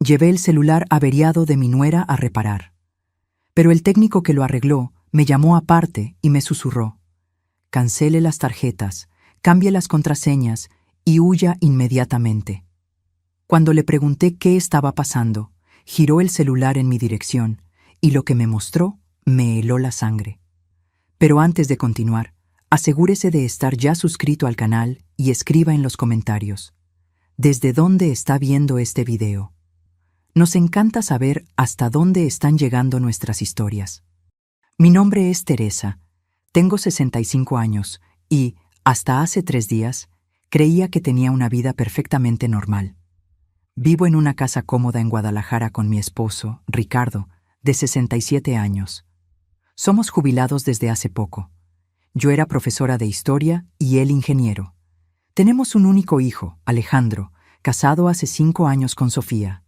Llevé el celular averiado de mi nuera a reparar. Pero el técnico que lo arregló me llamó aparte y me susurró: cancele las tarjetas, cambie las contraseñas y huya inmediatamente. Cuando le pregunté qué estaba pasando, giró el celular en mi dirección y lo que me mostró me heló la sangre. Pero antes de continuar, asegúrese de estar ya suscrito al canal y escriba en los comentarios: ¿desde dónde está viendo este video? Nos encanta saber hasta dónde están llegando nuestras historias. Mi nombre es Teresa, tengo 65 años y, hasta hace 3 días, creía que tenía una vida perfectamente normal. Vivo en una casa cómoda en Guadalajara con mi esposo, Ricardo, de 67 años. Somos jubilados desde hace poco. Yo era profesora de historia y él ingeniero. Tenemos un único hijo, Alejandro, casado hace 5 años con Sofía.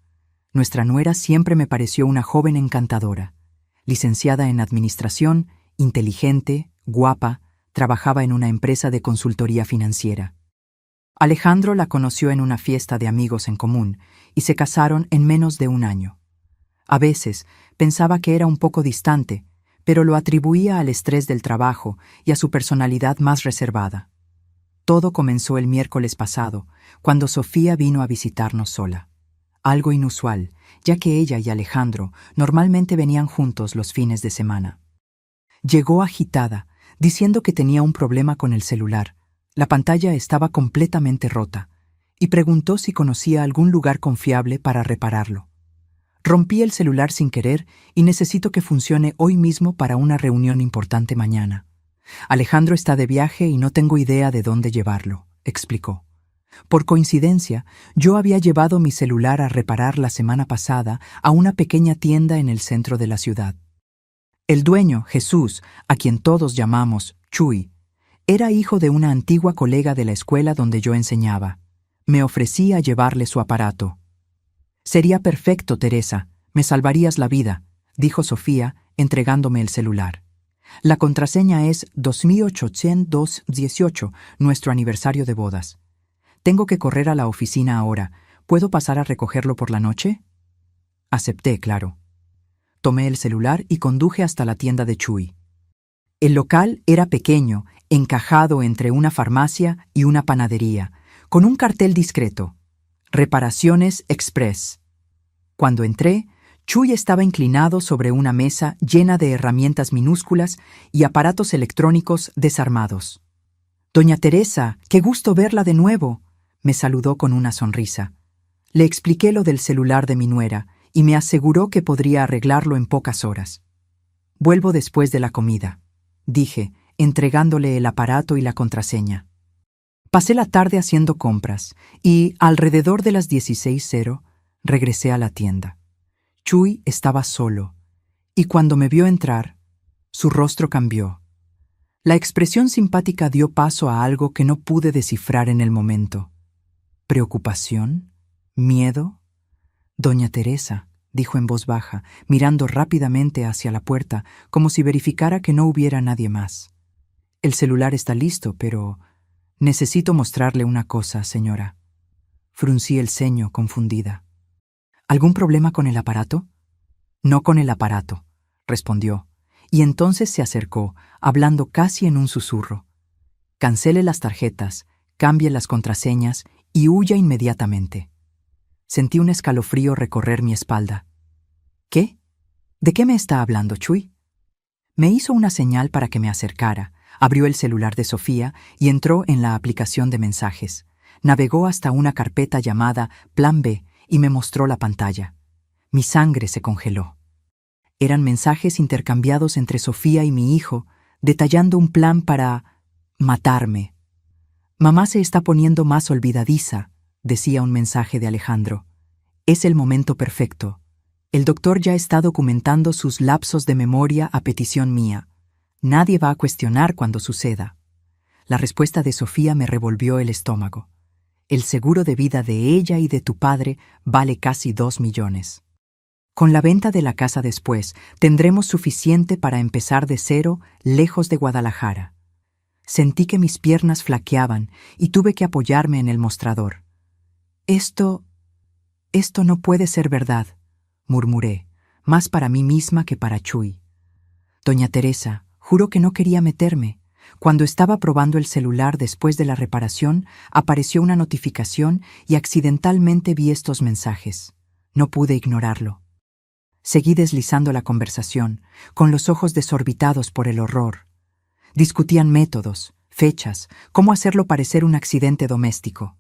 Nuestra nuera siempre me pareció una joven encantadora. Licenciada en administración, inteligente, guapa, trabajaba en una empresa de consultoría financiera. Alejandro la conoció en una fiesta de amigos en común y se casaron en menos de 1 año. A veces pensaba que era un poco distante, pero lo atribuía al estrés del trabajo y a su personalidad más reservada. Todo comenzó el miércoles pasado, cuando Sofía vino a visitarnos sola. Algo inusual, ya que ella y Alejandro normalmente venían juntos los fines de semana. Llegó agitada, diciendo que tenía un problema con el celular. La pantalla estaba completamente rota, y preguntó si conocía algún lugar confiable para repararlo. Rompí el celular sin querer y necesito que funcione hoy mismo para una reunión importante mañana. Alejandro está de viaje y no tengo idea de dónde llevarlo, explicó. Por coincidencia, yo había llevado mi celular a reparar la semana pasada a una pequeña tienda en el centro de la ciudad. El dueño, Jesús, a quien todos llamamos Chuy, era hijo de una antigua colega de la escuela donde yo enseñaba. Me ofrecí a llevarle su aparato. «Sería perfecto, Teresa, me salvarías la vida», dijo Sofía, entregándome el celular. «La contraseña es 2818, nuestro aniversario de bodas. Tengo que correr a la oficina ahora. ¿Puedo pasar a recogerlo por la noche?» Acepté, claro. Tomé el celular y conduje hasta la tienda de Chuy. El local era pequeño, encajado entre una farmacia y una panadería, con un cartel discreto: Reparaciones Express. Cuando entré, Chuy estaba inclinado sobre una mesa llena de herramientas minúsculas y aparatos electrónicos desarmados. «Doña Teresa, qué gusto verla de nuevo», me saludó con una sonrisa. Le expliqué lo del celular de mi nuera y me aseguró que podría arreglarlo en pocas horas. «Vuelvo después de la comida», dije, entregándole el aparato y la contraseña. Pasé la tarde haciendo compras y, alrededor de las 16:00, regresé a la tienda. Chuy estaba solo, y cuando me vio entrar, su rostro cambió. La expresión simpática dio paso a algo que no pude descifrar en el momento. ¿Preocupación? ¿Miedo? «Doña Teresa», dijo en voz baja, mirando rápidamente hacia la puerta, como si verificara que no hubiera nadie más. «El celular está listo, pero necesito mostrarle una cosa, señora». Fruncí el ceño, confundida. «¿Algún problema con el aparato?» «No con el aparato», respondió, y entonces se acercó, hablando casi en un susurro. «Cancele las tarjetas, cambie las contraseñas y huya inmediatamente». Sentí un escalofrío recorrer mi espalda. «¿Qué? ¿De qué me está hablando, Chuy?» Me hizo una señal para que me acercara, abrió el celular de Sofía y entró en la aplicación de mensajes. Navegó hasta una carpeta llamada Plan B y me mostró la pantalla. Mi sangre se congeló. Eran mensajes intercambiados entre Sofía y mi hijo, detallando un plan para matarme. «Mamá se está poniendo más olvidadiza», decía un mensaje de Alejandro. «Es el momento perfecto. El doctor ya está documentando sus lapsos de memoria a petición mía. Nadie va a cuestionar cuando suceda». La respuesta de Sofía me revolvió el estómago. «El seguro de vida de ella y de tu padre vale casi 2 millones. Con la venta de la casa después, tendremos suficiente para empezar de cero, lejos de Guadalajara». Sentí que mis piernas flaqueaban y tuve que apoyarme en el mostrador. «Esto Esto no puede ser verdad, murmuré, más para mí misma que para Chuy. Doña Teresa, juro que no quería meterme. Cuando estaba probando el celular después de la reparación, apareció una notificación y accidentalmente vi estos mensajes. No pude ignorarlo. Seguí deslizando la conversación, con los ojos desorbitados por el horror. Discutían métodos, fechas, cómo hacerlo parecer un accidente doméstico.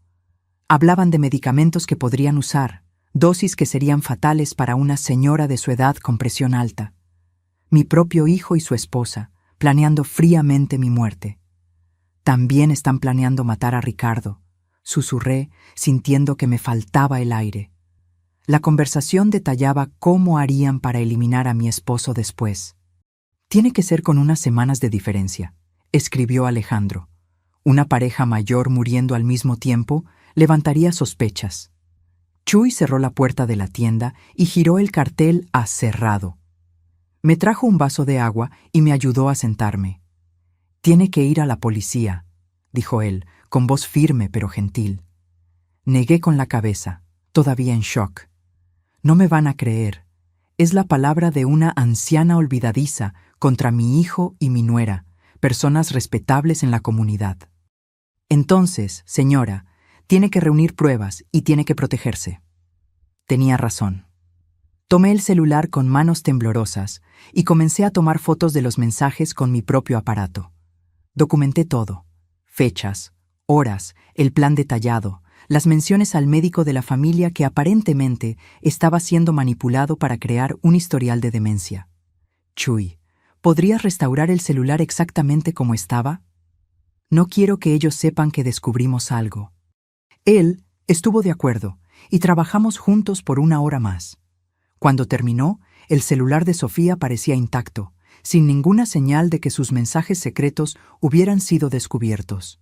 Hablaban de medicamentos que podrían usar, dosis que serían fatales para una señora de su edad con presión alta. Mi propio hijo y su esposa, planeando fríamente mi muerte. También están planeando matar a Ricardo, susurré, sintiendo que me faltaba el aire. La conversación detallaba cómo harían para eliminar a mi esposo después. Tiene que ser con unas semanas de diferencia, escribió Alejandro. Una pareja mayor muriendo al mismo tiempo levantaría sospechas. Chuy cerró la puerta de la tienda y giró el cartel a cerrado. Me trajo un vaso de agua y me ayudó a sentarme. «Tiene que ir a la policía», dijo él, con voz firme pero gentil. Negué con la cabeza, todavía en shock. No me van a creer. Es la palabra de una anciana olvidadiza contra mi hijo y mi nuera, personas respetables en la comunidad. Entonces, señora, tiene que reunir pruebas y tiene que protegerse. Tenía razón. Tomé el celular con manos temblorosas y comencé a tomar fotos de los mensajes con mi propio aparato. Documenté todo: fechas, horas, el plan detallado, las menciones al médico de la familia que aparentemente estaba siendo manipulado para crear un historial de demencia. Chuy, ¿podrías restaurar el celular exactamente como estaba? No quiero que ellos sepan que descubrimos algo. Él estuvo de acuerdo y trabajamos juntos por 1 hora más. Cuando terminó, el celular de Sofía parecía intacto, sin ninguna señal de que sus mensajes secretos hubieran sido descubiertos.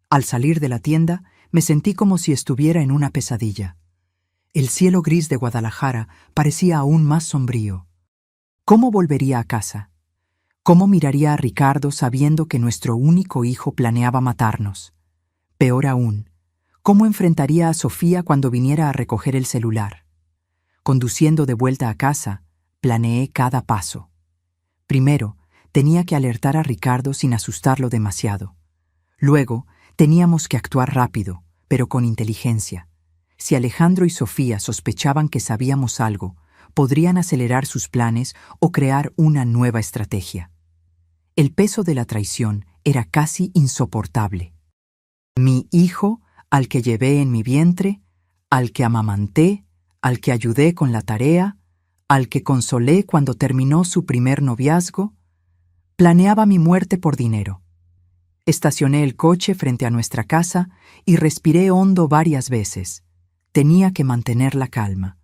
Al salir de la tienda, me sentí como si estuviera en una pesadilla. El cielo gris de Guadalajara parecía aún más sombrío. ¿Cómo volvería a casa? ¿Cómo miraría a Ricardo sabiendo que nuestro único hijo planeaba matarnos? Peor aún, ¿cómo enfrentaría a Sofía cuando viniera a recoger el celular? Conduciendo de vuelta a casa, planeé cada paso. Primero, tenía que alertar a Ricardo sin asustarlo demasiado. Luego, teníamos que actuar rápido, pero con inteligencia. Si Alejandro y Sofía sospechaban que sabíamos algo, podrían acelerar sus planes o crear una nueva estrategia. El peso de la traición era casi insoportable. Mi hijo, al que llevé en mi vientre, al que amamanté, al que ayudé con la tarea, al que consolé cuando terminó su primer noviazgo, planeaba mi muerte por dinero. Estacioné el coche frente a nuestra casa y respiré hondo varias veces. Tenía que mantener la calma.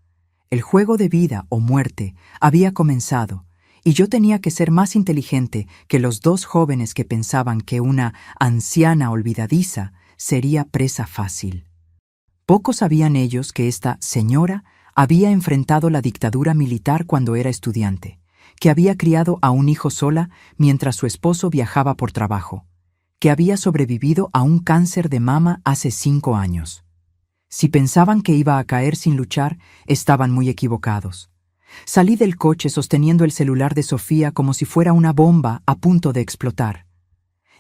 El juego de vida o muerte había comenzado y yo tenía que ser más inteligente que los 2 jóvenes que pensaban que una anciana olvidadiza sería presa fácil. Poco sabían ellos que esta señora había enfrentado la dictadura militar cuando era estudiante, que había criado a un hijo sola mientras su esposo viajaba por trabajo, que había sobrevivido a un cáncer de mama hace 5 años. Si pensaban que iba a caer sin luchar, estaban muy equivocados. Salí del coche sosteniendo el celular de Sofía como si fuera una bomba a punto de explotar.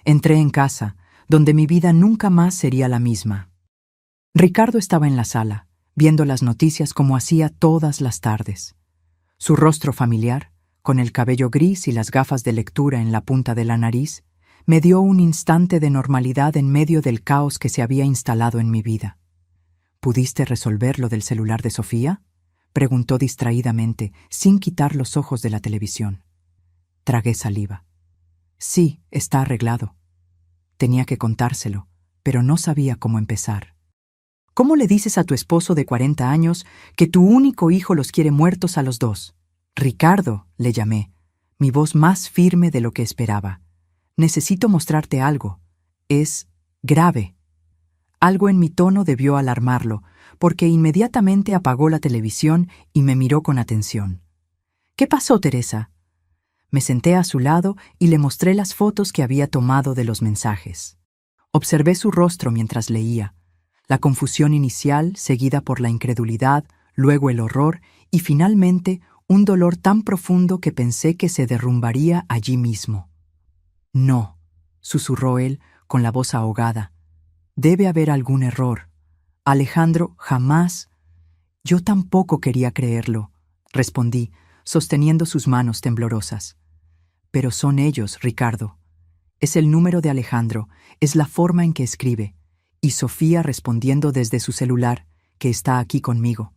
Entré en casa, donde mi vida nunca más sería la misma. Ricardo estaba en la sala, viendo las noticias como hacía todas las tardes. Su rostro familiar, con el cabello gris y las gafas de lectura en la punta de la nariz, me dio un instante de normalidad en medio del caos que se había instalado en mi vida. ¿Pudiste resolver lo del celular de Sofía?, preguntó distraídamente, sin quitar los ojos de la televisión. Tragué saliva. Sí, está arreglado. Tenía que contárselo, pero no sabía cómo empezar. ¿Cómo le dices a tu esposo de 40 años que tu único hijo los quiere muertos a los 2? Ricardo, le llamé, mi voz más firme de lo que esperaba. Necesito mostrarte algo. Es grave. Algo en mi tono debió alarmarlo, porque inmediatamente apagó la televisión y me miró con atención. ¿Qué pasó, Teresa? Me senté a su lado y le mostré las fotos que había tomado de los mensajes. Observé su rostro mientras leía. La confusión inicial, seguida por la incredulidad, luego el horror y finalmente un dolor tan profundo que pensé que se derrumbaría allí mismo. No, susurró él con la voz ahogada. Debe haber algún error. Alejandro, jamás. Yo tampoco quería creerlo, respondí, sosteniendo sus manos temblorosas. Pero son ellos, Ricardo. Es el número de Alejandro, es la forma en que escribe, y Sofía respondiendo desde su celular, que está aquí conmigo.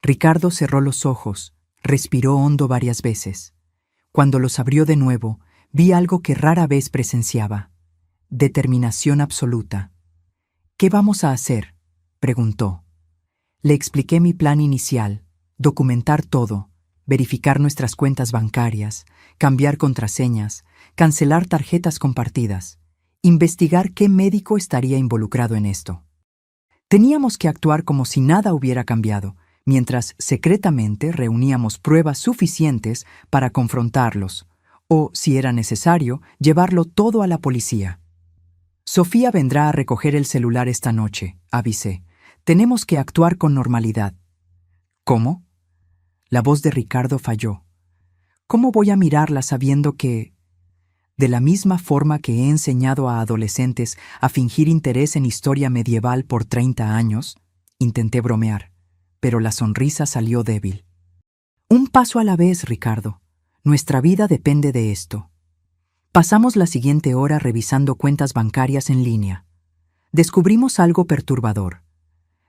Ricardo cerró los ojos, respiró hondo varias veces. Cuando los abrió de nuevo, vi algo que rara vez presenciaba. Determinación absoluta. ¿Qué vamos a hacer?, preguntó. Le expliqué mi plan inicial, documentar todo, verificar nuestras cuentas bancarias, cambiar contraseñas, cancelar tarjetas compartidas, investigar qué médico estaría involucrado en esto. Teníamos que actuar como si nada hubiera cambiado, mientras secretamente reuníamos pruebas suficientes para confrontarlos, o, si era necesario, llevarlo todo a la policía. Sofía vendrá a recoger el celular esta noche, avisé. Tenemos que actuar con normalidad. ¿Cómo? La voz de Ricardo falló. ¿Cómo voy a mirarla sabiendo que... De la misma forma que he enseñado a adolescentes a fingir interés en historia medieval por 30 años, intenté bromear, pero la sonrisa salió débil. Un paso a la vez, Ricardo. Nuestra vida depende de esto. Pasamos la siguiente hora revisando cuentas bancarias en línea. Descubrimos algo perturbador.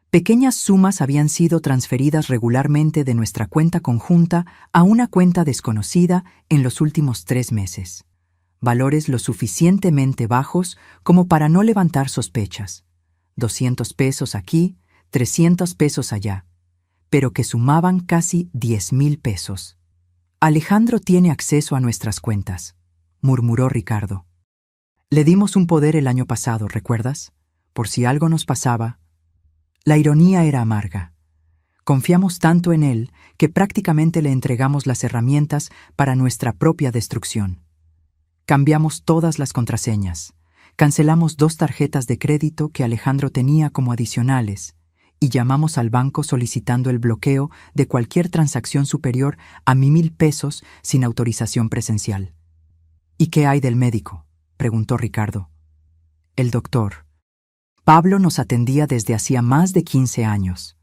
Pequeñas sumas habían sido transferidas regularmente de nuestra cuenta conjunta a una cuenta desconocida en los últimos 3 meses. Valores lo suficientemente bajos como para no levantar sospechas. 200 pesos aquí, 300 pesos allá, pero que sumaban casi 10,000 pesos. Alejandro tiene acceso a nuestras cuentas, murmuró Ricardo. Le dimos un poder el año pasado, ¿recuerdas? Por si algo nos pasaba. La ironía era amarga. Confiamos tanto en él que prácticamente le entregamos las herramientas para nuestra propia destrucción. Cambiamos todas las contraseñas, cancelamos 2 tarjetas de crédito que Alejandro tenía como adicionales y llamamos al banco solicitando el bloqueo de cualquier transacción superior a 1,000 pesos sin autorización presencial. ¿Y qué hay del médico?, preguntó Ricardo. El doctor. Pablo nos atendía desde hacía más de 15 años.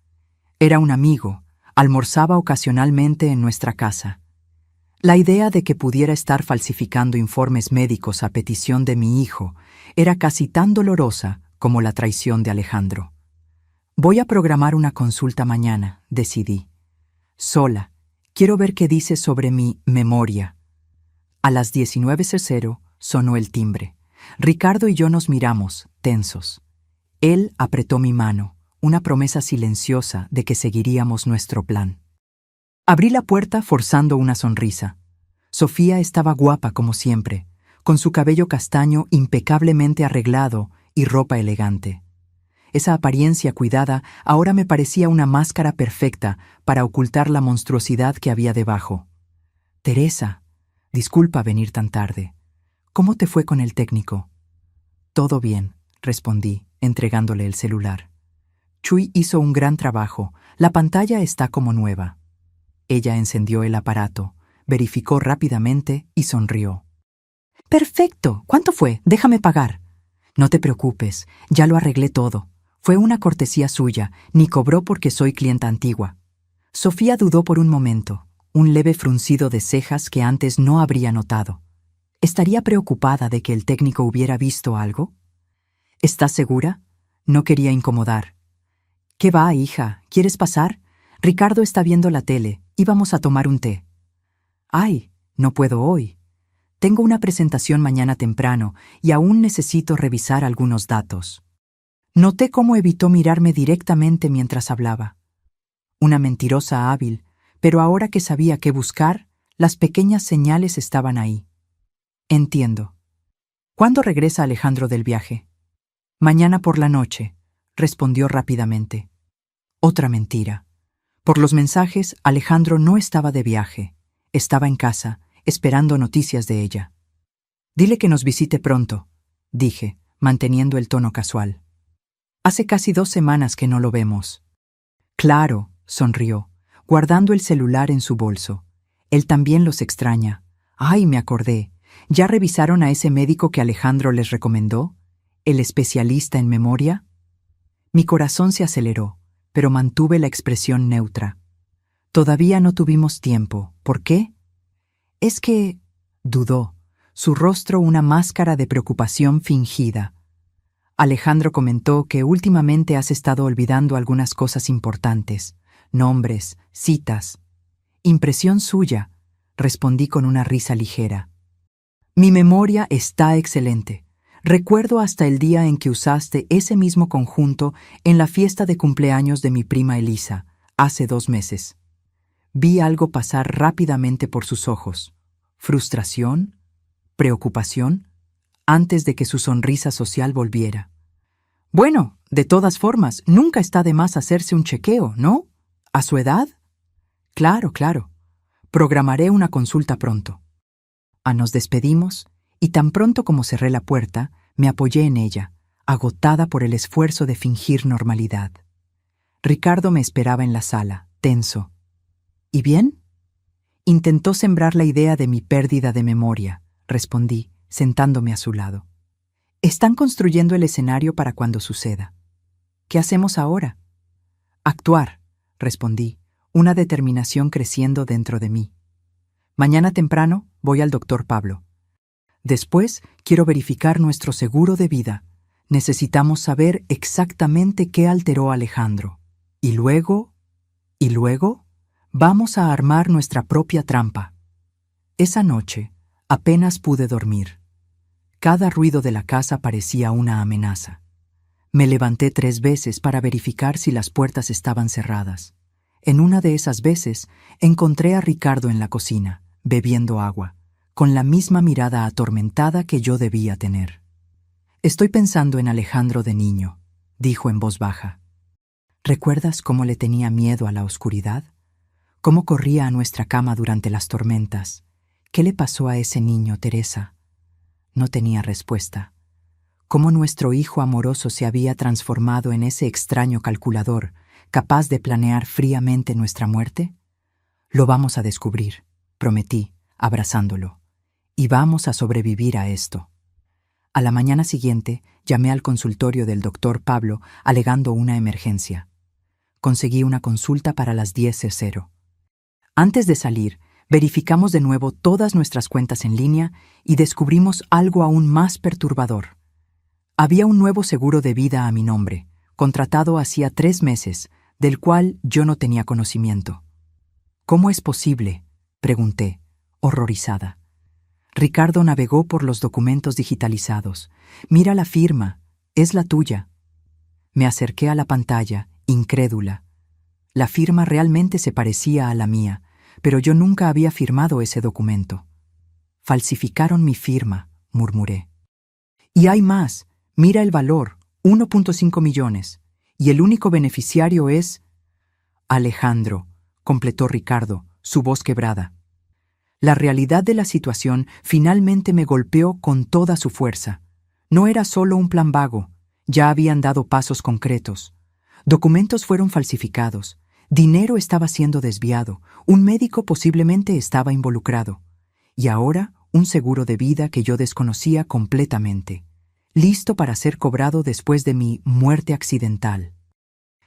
Era un amigo, almorzaba ocasionalmente en nuestra casa. La idea de que pudiera estar falsificando informes médicos a petición de mi hijo era casi tan dolorosa como la traición de Alejandro. Voy a programar una consulta mañana, decidí. Sola, quiero ver qué dice sobre mi memoria. A las 19:00 sonó el timbre. Ricardo y yo nos miramos, tensos. Él apretó mi mano, una promesa silenciosa de que seguiríamos nuestro plan. Abrí la puerta forzando una sonrisa. Sofía estaba guapa como siempre, con su cabello castaño impecablemente arreglado y ropa elegante. Esa apariencia cuidada ahora me parecía una máscara perfecta para ocultar la monstruosidad que había debajo. Teresa, disculpa venir tan tarde. ¿Cómo te fue con el técnico? Todo bien, respondí, entregándole el celular. Chuy hizo un gran trabajo. La pantalla está como nueva. Ella encendió el aparato, verificó rápidamente y sonrió. Perfecto. ¿Cuánto fue? Déjame pagar. No te preocupes, ya lo arreglé todo. Fue una cortesía suya, ni cobró porque soy clienta antigua. Sofía dudó por un momento, un leve fruncido de cejas que antes no habría notado. ¿Estaría preocupada de que el técnico hubiera visto algo? ¿Estás segura? No quería incomodar. ¿Qué va, hija? ¿Quieres pasar? Ricardo está viendo la tele. Íbamos a tomar un té. Ay, no puedo hoy. Tengo una presentación mañana temprano y aún necesito revisar algunos datos. Noté cómo evitó mirarme directamente mientras hablaba. Una mentirosa hábil, pero ahora que sabía qué buscar, las pequeñas señales estaban ahí. Entiendo. ¿Cuándo regresa Alejandro del viaje? Mañana por la noche, respondió rápidamente. Otra mentira. Por los mensajes, Alejandro no estaba de viaje. Estaba en casa, esperando noticias de ella. Dile que nos visite pronto, dije, manteniendo el tono casual. Hace casi 2 semanas que no lo vemos. Claro, sonrió, guardando el celular en su bolso. Él también los extraña. Ay, me acordé. ¿Ya revisaron a ese médico que Alejandro les recomendó? ¿El especialista en memoria? Mi corazón se aceleró, pero mantuve la expresión neutra. Todavía no tuvimos tiempo. ¿Por qué? Es que... dudó, su rostro una máscara de preocupación fingida. Alejandro comentó que últimamente has estado olvidando algunas cosas importantes, nombres, citas. Impresión suya, respondí con una risa ligera. Mi memoria está excelente. Recuerdo hasta el día en que usaste ese mismo conjunto en la fiesta de cumpleaños de mi prima Elisa, hace 2 meses. Vi algo pasar rápidamente por sus ojos. ¿Frustración? ¿Preocupación? Antes de que su sonrisa social volviera. Bueno, de todas formas, nunca está de más hacerse un chequeo, ¿no? ¿A su edad? Claro, claro. Programaré una consulta pronto. Nos despedimos, y tan pronto como cerré la puerta, me apoyé en ella, agotada por el esfuerzo de fingir normalidad. Ricardo me esperaba en la sala, tenso. ¿Y bien? Intentó sembrar la idea de mi pérdida de memoria, respondí, sentándome a su lado. Están construyendo el escenario para cuando suceda. ¿Qué hacemos ahora? Actuar, respondí, una determinación creciendo dentro de mí. Mañana temprano voy al doctor Pablo. Después quiero verificar nuestro seguro de vida. Necesitamos saber exactamente qué alteró a Alejandro. Y luego, vamos a armar nuestra propia trampa. Esa noche apenas pude dormir. Cada ruido de la casa parecía una amenaza. Me levanté 3 veces para verificar si las puertas estaban cerradas. En una de esas veces encontré a Ricardo en la cocina, bebiendo agua, con la misma mirada atormentada que yo debía tener. Estoy pensando en Alejandro de niño, dijo en voz baja. ¿Recuerdas cómo le tenía miedo a la oscuridad? ¿Cómo corría a nuestra cama durante las tormentas? ¿Qué le pasó a ese niño, Teresa? No tenía respuesta. ¿Cómo nuestro hijo amoroso se había transformado en ese extraño calculador, capaz de planear fríamente nuestra muerte? Lo vamos a descubrir, prometí, abrazándolo. Y vamos a sobrevivir a esto. A la mañana siguiente, llamé al consultorio del doctor Pablo alegando una emergencia. Conseguí una consulta para las 10:00. Antes de salir, verificamos de nuevo todas nuestras cuentas en línea y descubrimos algo aún más perturbador. Había un nuevo seguro de vida a mi nombre, contratado hacía 3 meses, del cual yo no tenía conocimiento. ¿Cómo es posible?, pregunté, horrorizada. Ricardo navegó por los documentos digitalizados. Mira la firma, es la tuya. Me acerqué a la pantalla, incrédula. La firma realmente se parecía a la mía, pero yo nunca había firmado ese documento. Falsificaron mi firma, murmuré. Y hay más, mira el valor, 1.5 millones, y el único beneficiario es... Alejandro, completó Ricardo, su voz quebrada. La realidad de la situación finalmente me golpeó con toda su fuerza. No era solo un plan vago, ya habían dado pasos concretos. Documentos fueron falsificados, dinero estaba siendo desviado, un médico posiblemente estaba involucrado. Y ahora, un seguro de vida que yo desconocía completamente, listo para ser cobrado después de mi muerte accidental.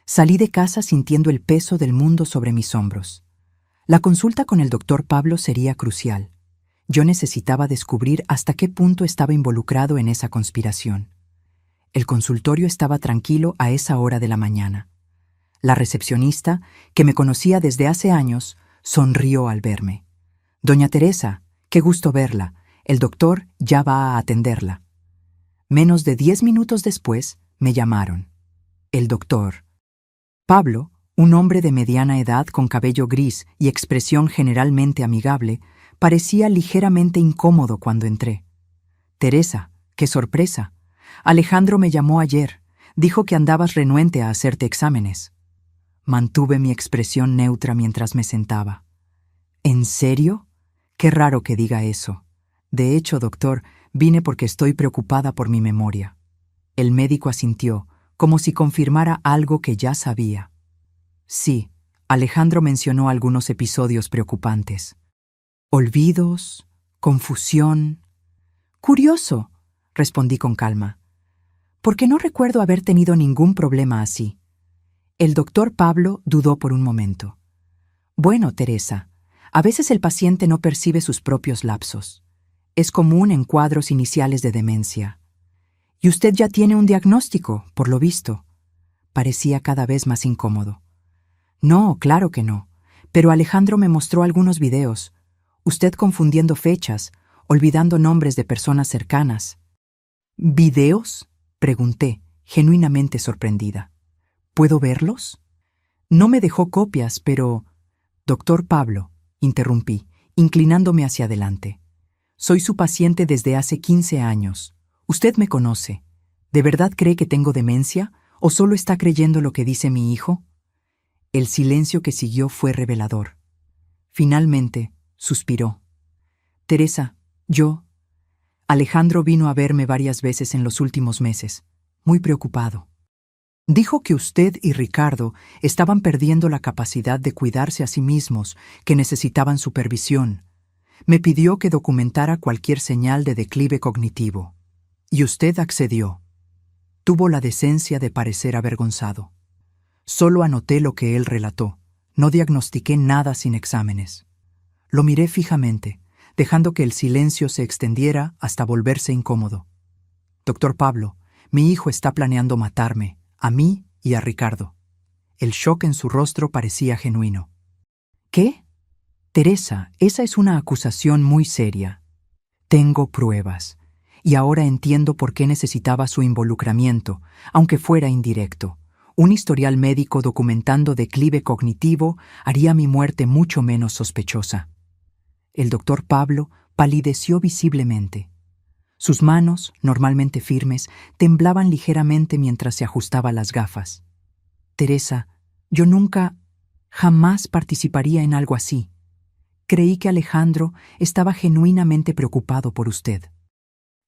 Salí de casa sintiendo el peso del mundo sobre mis hombros. La consulta con el doctor Pablo sería crucial. Yo necesitaba descubrir hasta qué punto estaba involucrado en esa conspiración. El consultorio estaba tranquilo a esa hora de la mañana. La recepcionista, que me conocía desde hace años, sonrió al verme. «Doña Teresa, qué gusto verla. El doctor ya va a atenderla». Menos de 10 minutos después, me llamaron. El doctor Pablo, un hombre de mediana edad con cabello gris y expresión generalmente amigable, parecía ligeramente incómodo cuando entré. «Teresa, qué sorpresa. Alejandro me llamó ayer. Dijo que andabas renuente a hacerte exámenes». Mantuve mi expresión neutra mientras me sentaba. «¿En serio? Qué raro que diga eso. De hecho, doctor, vine porque estoy preocupada por mi memoria». El médico asintió, como si confirmara algo que ya sabía. «Sí, Alejandro mencionó algunos episodios preocupantes. Olvidos, confusión. Curioso, respondí con calma, porque no recuerdo haber tenido ningún problema así. El doctor Pablo dudó por un momento. Bueno, Teresa, a veces el paciente no percibe sus propios lapsos. Es común en cuadros iniciales de demencia. Y usted ya tiene un diagnóstico, por lo visto. Parecía cada vez más incómodo. No, claro que no. Pero Alejandro me mostró algunos videos. Usted confundiendo fechas, olvidando nombres de personas cercanas. ¿Videos?, pregunté, genuinamente sorprendida. ¿Puedo verlos? No me dejó copias, pero... Doctor Pablo, interrumpí, inclinándome hacia adelante. Soy su paciente desde hace 15 años. Usted me conoce. ¿De verdad cree que tengo demencia o solo está creyendo lo que dice mi hijo? El silencio que siguió fue revelador. Finalmente, suspiró. Teresa, Alejandro vino a verme varias veces en los últimos meses, muy preocupado. Dijo que usted y Ricardo estaban perdiendo la capacidad de cuidarse a sí mismos, que necesitaban supervisión. Me pidió que documentara cualquier señal de declive cognitivo. Y usted accedió. Tuvo la decencia de parecer avergonzado. Solo anoté lo que él relató. No diagnostiqué nada sin exámenes. Lo miré fijamente, dejando que el silencio se extendiera hasta volverse incómodo. Doctor Pablo, mi hijo está planeando matarme, a mí y a Ricardo. El shock en su rostro parecía genuino. ¿Qué? Teresa, esa es una acusación muy seria. Tengo pruebas, y ahora entiendo por qué necesitaba su involucramiento, aunque fuera indirecto. Un historial médico documentando declive cognitivo haría mi muerte mucho menos sospechosa. El doctor Pablo palideció visiblemente. Sus manos, normalmente firmes, temblaban ligeramente mientras se ajustaba las gafas. Teresa, yo jamás participaría en algo así. Creí que Alejandro estaba genuinamente preocupado por usted.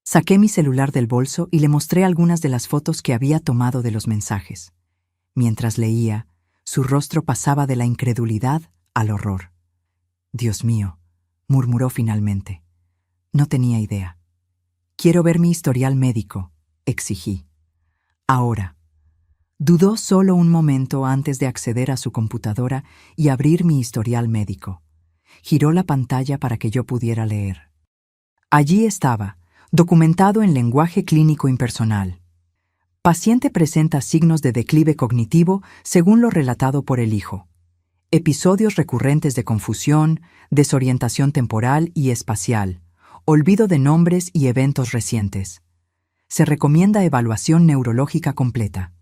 Saqué mi celular del bolso y le mostré algunas de las fotos que había tomado de los mensajes. Mientras leía, su rostro pasaba de la incredulidad al horror. Dios mío, murmuró finalmente. No tenía idea. Quiero ver mi historial médico, exigí. Ahora. Dudó solo un momento antes de acceder a su computadora y abrir mi historial médico. Giró la pantalla para que yo pudiera leer. Allí estaba, documentado en lenguaje clínico impersonal. Paciente presenta signos de declive cognitivo según lo relatado por el hijo. Episodios recurrentes de confusión, desorientación temporal y espacial, olvido de nombres y eventos recientes. Se recomienda evaluación neurológica completa.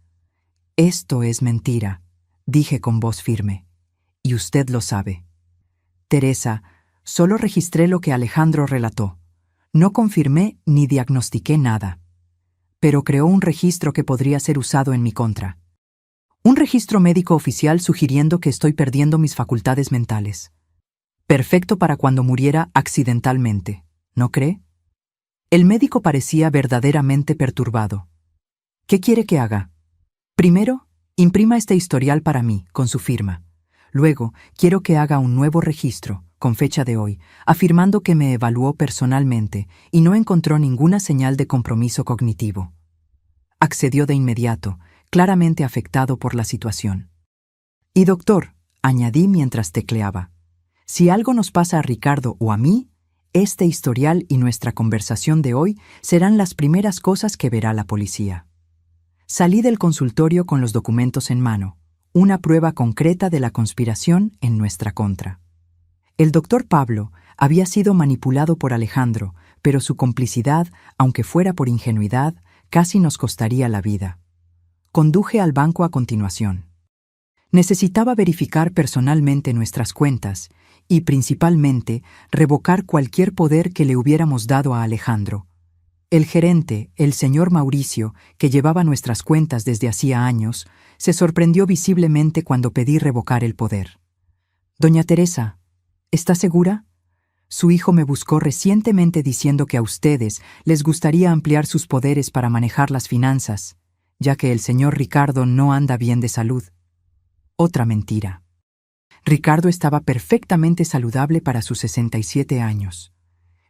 Esto es mentira, dije con voz firme. Y usted lo sabe. Teresa, solo registré lo que Alejandro relató. No confirmé ni diagnostiqué nada. Pero creó un registro que podría ser usado en mi contra. Un registro médico oficial sugiriendo que estoy perdiendo mis facultades mentales. Perfecto para cuando muriera accidentalmente, ¿no cree? El médico parecía verdaderamente perturbado. ¿Qué quiere que haga? Primero, imprima este historial para mí, con su firma. Luego, quiero que haga un nuevo registro, con fecha de hoy, afirmando que me evaluó personalmente y no encontró ninguna señal de compromiso cognitivo. Accedió de inmediato, claramente afectado por la situación. Y doctor, añadí mientras tecleaba, si algo nos pasa a Ricardo o a mí, este historial y nuestra conversación de hoy serán las primeras cosas que verá la policía. Salí del consultorio con los documentos en mano, una prueba concreta de la conspiración en nuestra contra. El doctor Pablo había sido manipulado por Alejandro, pero su complicidad, aunque fuera por ingenuidad, casi nos costaría la vida. Conduje al banco a continuación. Necesitaba verificar personalmente nuestras cuentas y, principalmente, revocar cualquier poder que le hubiéramos dado a Alejandro. El gerente, el señor Mauricio, que llevaba nuestras cuentas desde hacía años, se sorprendió visiblemente cuando pedí revocar el poder. «Doña Teresa, ¿está segura? Su hijo me buscó recientemente diciendo que a ustedes les gustaría ampliar sus poderes para manejar las finanzas, ya que el señor Ricardo no anda bien de salud». Otra mentira. Ricardo estaba perfectamente saludable para sus 67 años.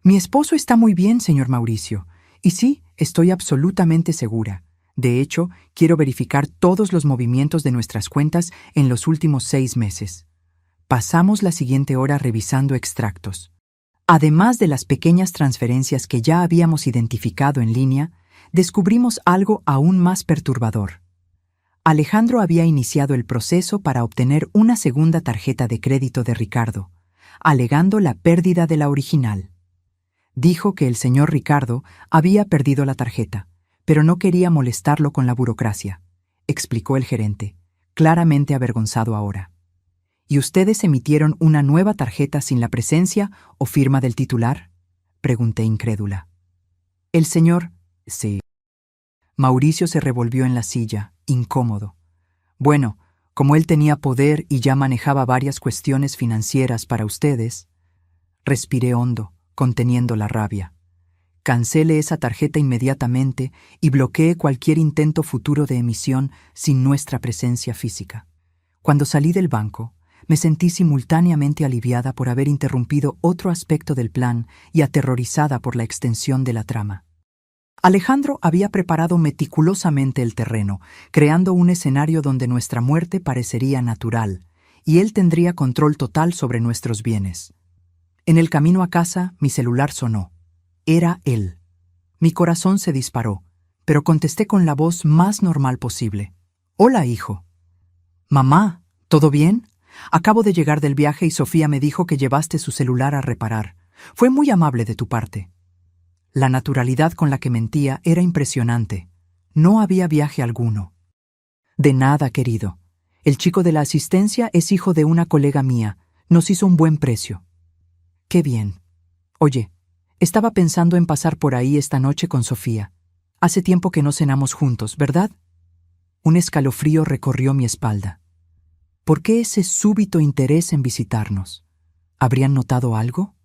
Mi esposo está muy bien, señor Mauricio. Y sí, estoy absolutamente segura. De hecho, quiero verificar todos los movimientos de nuestras cuentas en los últimos 6 meses. Pasamos la siguiente hora revisando extractos. Además de las pequeñas transferencias que ya habíamos identificado en línea, descubrimos algo aún más perturbador. Alejandro había iniciado el proceso para obtener una segunda tarjeta de crédito de Ricardo, alegando la pérdida de la original. Dijo que el señor Ricardo había perdido la tarjeta, pero no quería molestarlo con la burocracia, explicó el gerente, claramente avergonzado ahora. ¿Y ustedes emitieron una nueva tarjeta sin la presencia o firma del titular?, pregunté incrédula. El señor... Sí. Mauricio se revolvió en la silla, incómodo. Bueno, como él tenía poder y ya manejaba varias cuestiones financieras para ustedes... Respiré hondo, conteniendo la rabia. Cancele esa tarjeta inmediatamente y bloquee cualquier intento futuro de emisión sin nuestra presencia física. Cuando salí del banco, me sentí simultáneamente aliviada por haber interrumpido otro aspecto del plan y aterrorizada por la extensión de la trama. Alejandro había preparado meticulosamente el terreno, creando un escenario donde nuestra muerte parecería natural, y él tendría control total sobre nuestros bienes. En el camino a casa, mi celular sonó. Era él. Mi corazón se disparó, pero contesté con la voz más normal posible. «Hola, hijo». «Mamá, ¿todo bien? Acabo de llegar del viaje y Sofía me dijo que llevaste su celular a reparar. Fue muy amable de tu parte». La naturalidad con la que mentía era impresionante. No había viaje alguno. «De nada, querido. El chico de la asistencia es hijo de una colega mía. Nos hizo un buen precio». «Qué bien. Oye, estaba pensando en pasar por ahí esta noche con Sofía. Hace tiempo que no cenamos juntos, ¿verdad?» Un escalofrío recorrió mi espalda. ¿Por qué ese súbito interés en visitarnos? ¿Habrían notado algo?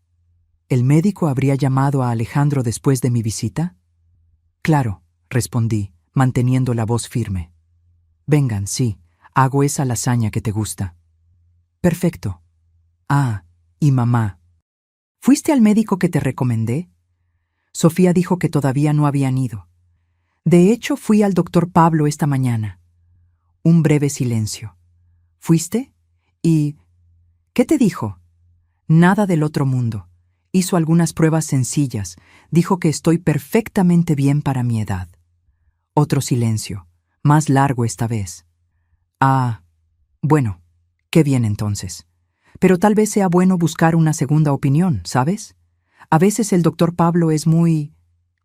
¿El médico habría llamado a Alejandro después de mi visita? «Claro», respondí, manteniendo la voz firme. «Vengan, sí, hago esa lasaña que te gusta». «Perfecto. Ah, y mamá. ¿Fuiste al médico que te recomendé?» Sofía dijo que todavía no habían ido. «De hecho, fui al doctor Pablo esta mañana». Un breve silencio. «¿Fuiste? ¿Y qué te dijo?» «Nada del otro mundo. Hizo algunas pruebas sencillas. Dijo que estoy perfectamente bien para mi edad». Otro silencio, más largo esta vez. «Ah, bueno, qué bien entonces. Pero tal vez sea bueno buscar una segunda opinión, ¿sabes? A veces el doctor Pablo es muy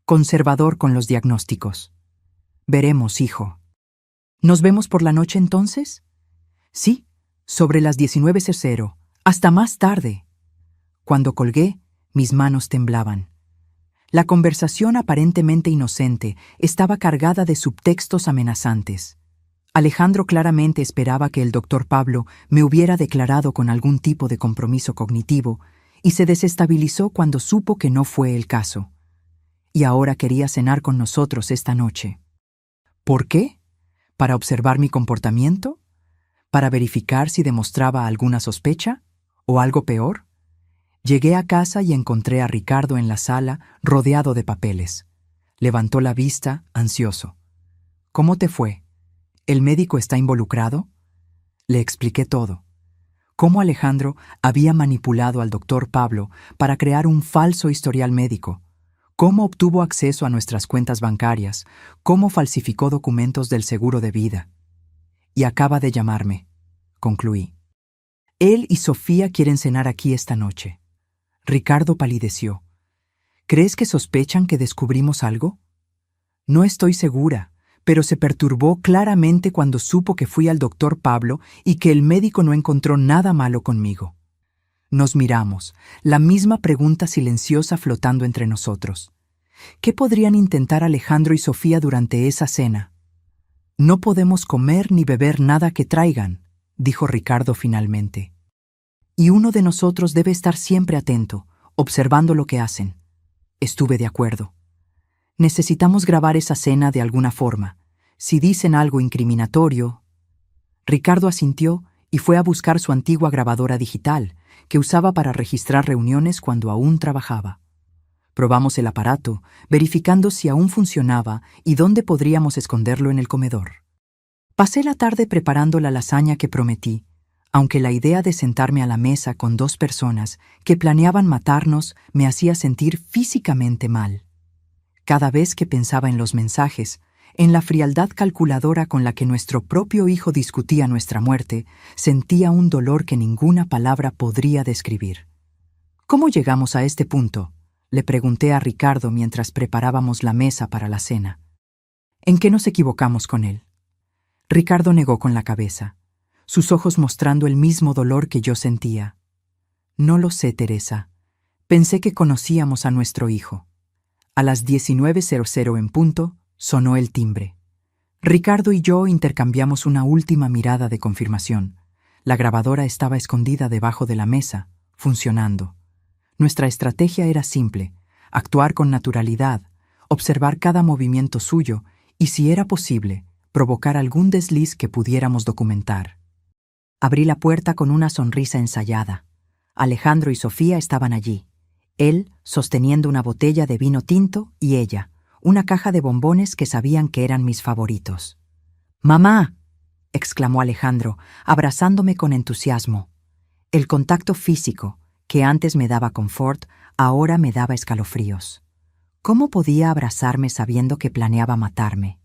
conservador con los diagnósticos». «Veremos, hijo». «¿Nos vemos por la noche entonces?» «Sí, sobre las 19:00. Hasta más tarde». Cuando colgué, mis manos temblaban. La conversación aparentemente inocente estaba cargada de subtextos amenazantes. Alejandro claramente esperaba que el doctor Pablo me hubiera declarado con algún tipo de compromiso cognitivo y se desestabilizó cuando supo que no fue el caso. Y ahora quería cenar con nosotros esta noche. ¿Por qué? ¿Para observar mi comportamiento? ¿Para verificar si demostraba alguna sospecha? ¿O algo peor? Llegué a casa y encontré a Ricardo en la sala, rodeado de papeles. Levantó la vista, ansioso. «¿Cómo te fue? ¿El médico está involucrado?» Le expliqué todo. Cómo Alejandro había manipulado al doctor Pablo para crear un falso historial médico. Cómo obtuvo acceso a nuestras cuentas bancarias. Cómo falsificó documentos del seguro de vida. «Y acaba de llamarme», concluí. «Él y Sofía quieren cenar aquí esta noche». Ricardo palideció. «¿Crees que sospechan que descubrimos algo?» «No estoy segura, pero se perturbó claramente cuando supo que fui al doctor Pablo y que el médico no encontró nada malo conmigo». Nos miramos, la misma pregunta silenciosa flotando entre nosotros. ¿Qué podrían intentar Alejandro y Sofía durante esa cena? «No podemos comer ni beber nada que traigan», dijo Ricardo finalmente. «Y uno de nosotros debe estar siempre atento, observando lo que hacen». Estuve de acuerdo. «Necesitamos grabar esa cena de alguna forma. Si dicen algo incriminatorio...» Ricardo asintió y fue a buscar su antigua grabadora digital, que usaba para registrar reuniones cuando aún trabajaba. Probamos el aparato, verificando si aún funcionaba y dónde podríamos esconderlo en el comedor. Pasé la tarde preparando la lasaña que prometí, aunque la idea de sentarme a la mesa con 2 personas que planeaban matarnos me hacía sentir físicamente mal. Cada vez que pensaba en los mensajes, en la frialdad calculadora con la que nuestro propio hijo discutía nuestra muerte, sentía un dolor que ninguna palabra podría describir. ¿Cómo llegamos a este punto?, le pregunté a Ricardo mientras preparábamos la mesa para la cena. ¿En qué nos equivocamos con él? Ricardo negó con la cabeza, sus ojos mostrando el mismo dolor que yo sentía. No lo sé, Teresa. Pensé que conocíamos a nuestro hijo. A las 19:00 en punto, sonó el timbre. Ricardo y yo intercambiamos una última mirada de confirmación. La grabadora estaba escondida debajo de la mesa, funcionando. Nuestra estrategia era simple: actuar con naturalidad, observar cada movimiento suyo y, si era posible, provocar algún desliz que pudiéramos documentar. Abrí la puerta con una sonrisa ensayada. Alejandro y Sofía estaban allí. Él sosteniendo una botella de vino tinto y ella, una caja de bombones que sabían que eran mis favoritos. «¡Mamá!», exclamó Alejandro, abrazándome con entusiasmo. El contacto físico, que antes me daba confort, ahora me daba escalofríos. ¿Cómo podía abrazarme sabiendo que planeaba matarme?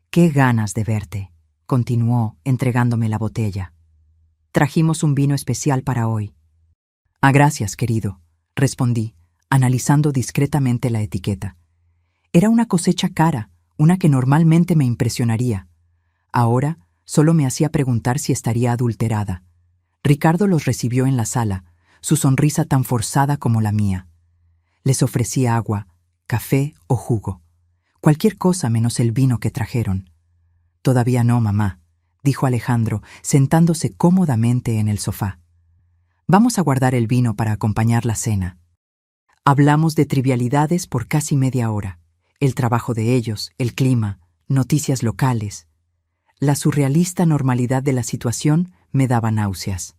«¡Qué ganas de verte!», continuó, entregándome la botella. «Trajimos un vino especial para hoy». «Ah, gracias, querido», respondí, analizando discretamente la etiqueta. Era una cosecha cara, una que normalmente me impresionaría. Ahora solo me hacía preguntar si estaría adulterada. Ricardo los recibió en la sala, su sonrisa tan forzada como la mía. Les ofrecí agua, café o jugo. Cualquier cosa menos el vino que trajeron. «Todavía no, mamá», dijo Alejandro, sentándose cómodamente en el sofá. «Vamos a guardar el vino para acompañar la cena». Hablamos de trivialidades por casi media hora. El trabajo de ellos, el clima, noticias locales. La surrealista normalidad de la situación me daba náuseas.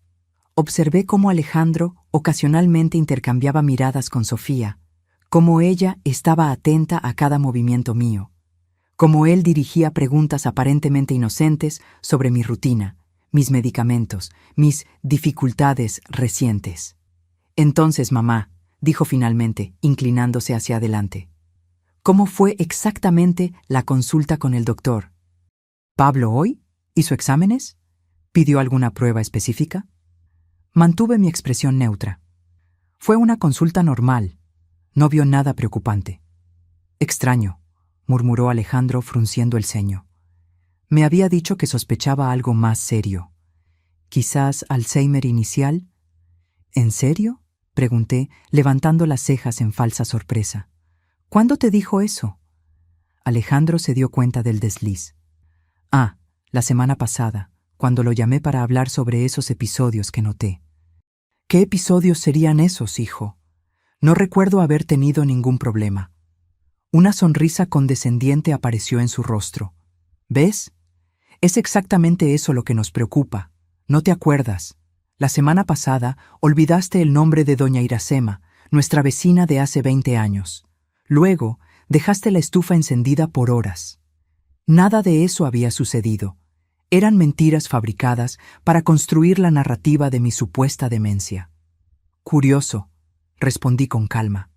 Observé cómo Alejandro ocasionalmente intercambiaba miradas con Sofía, cómo ella estaba atenta a cada movimiento mío, cómo él dirigía preguntas aparentemente inocentes sobre mi rutina, mis medicamentos, mis dificultades recientes. «Entonces, mamá», dijo finalmente, inclinándose hacia adelante, «¿cómo fue exactamente la consulta con el doctor? ¿Pablo hoy? ¿Hizo exámenes? ¿Pidió alguna prueba específica?» Mantuve mi expresión neutra. «Fue una consulta normal. No vio nada preocupante». «Extraño», murmuró Alejandro frunciendo el ceño. «Me había dicho que sospechaba algo más serio. ¿Quizás Alzheimer inicial?» «¿En serio?», pregunté, levantando las cejas en falsa sorpresa. «¿Cuándo te dijo eso?» Alejandro se dio cuenta del desliz. «Ah, la semana pasada, cuando lo llamé para hablar sobre esos episodios que noté». «¿Qué episodios serían esos, hijo?» «No recuerdo haber tenido ningún problema». Una sonrisa condescendiente apareció en su rostro. «¿Ves? Es exactamente eso lo que nos preocupa. No te acuerdas. La semana pasada olvidaste el nombre de doña Iracema, nuestra vecina de hace 20 años. Luego dejaste la estufa encendida por horas. Nada de eso había sucedido. Eran mentiras fabricadas para construir la narrativa de mi supuesta demencia». «Curioso», respondí con calma.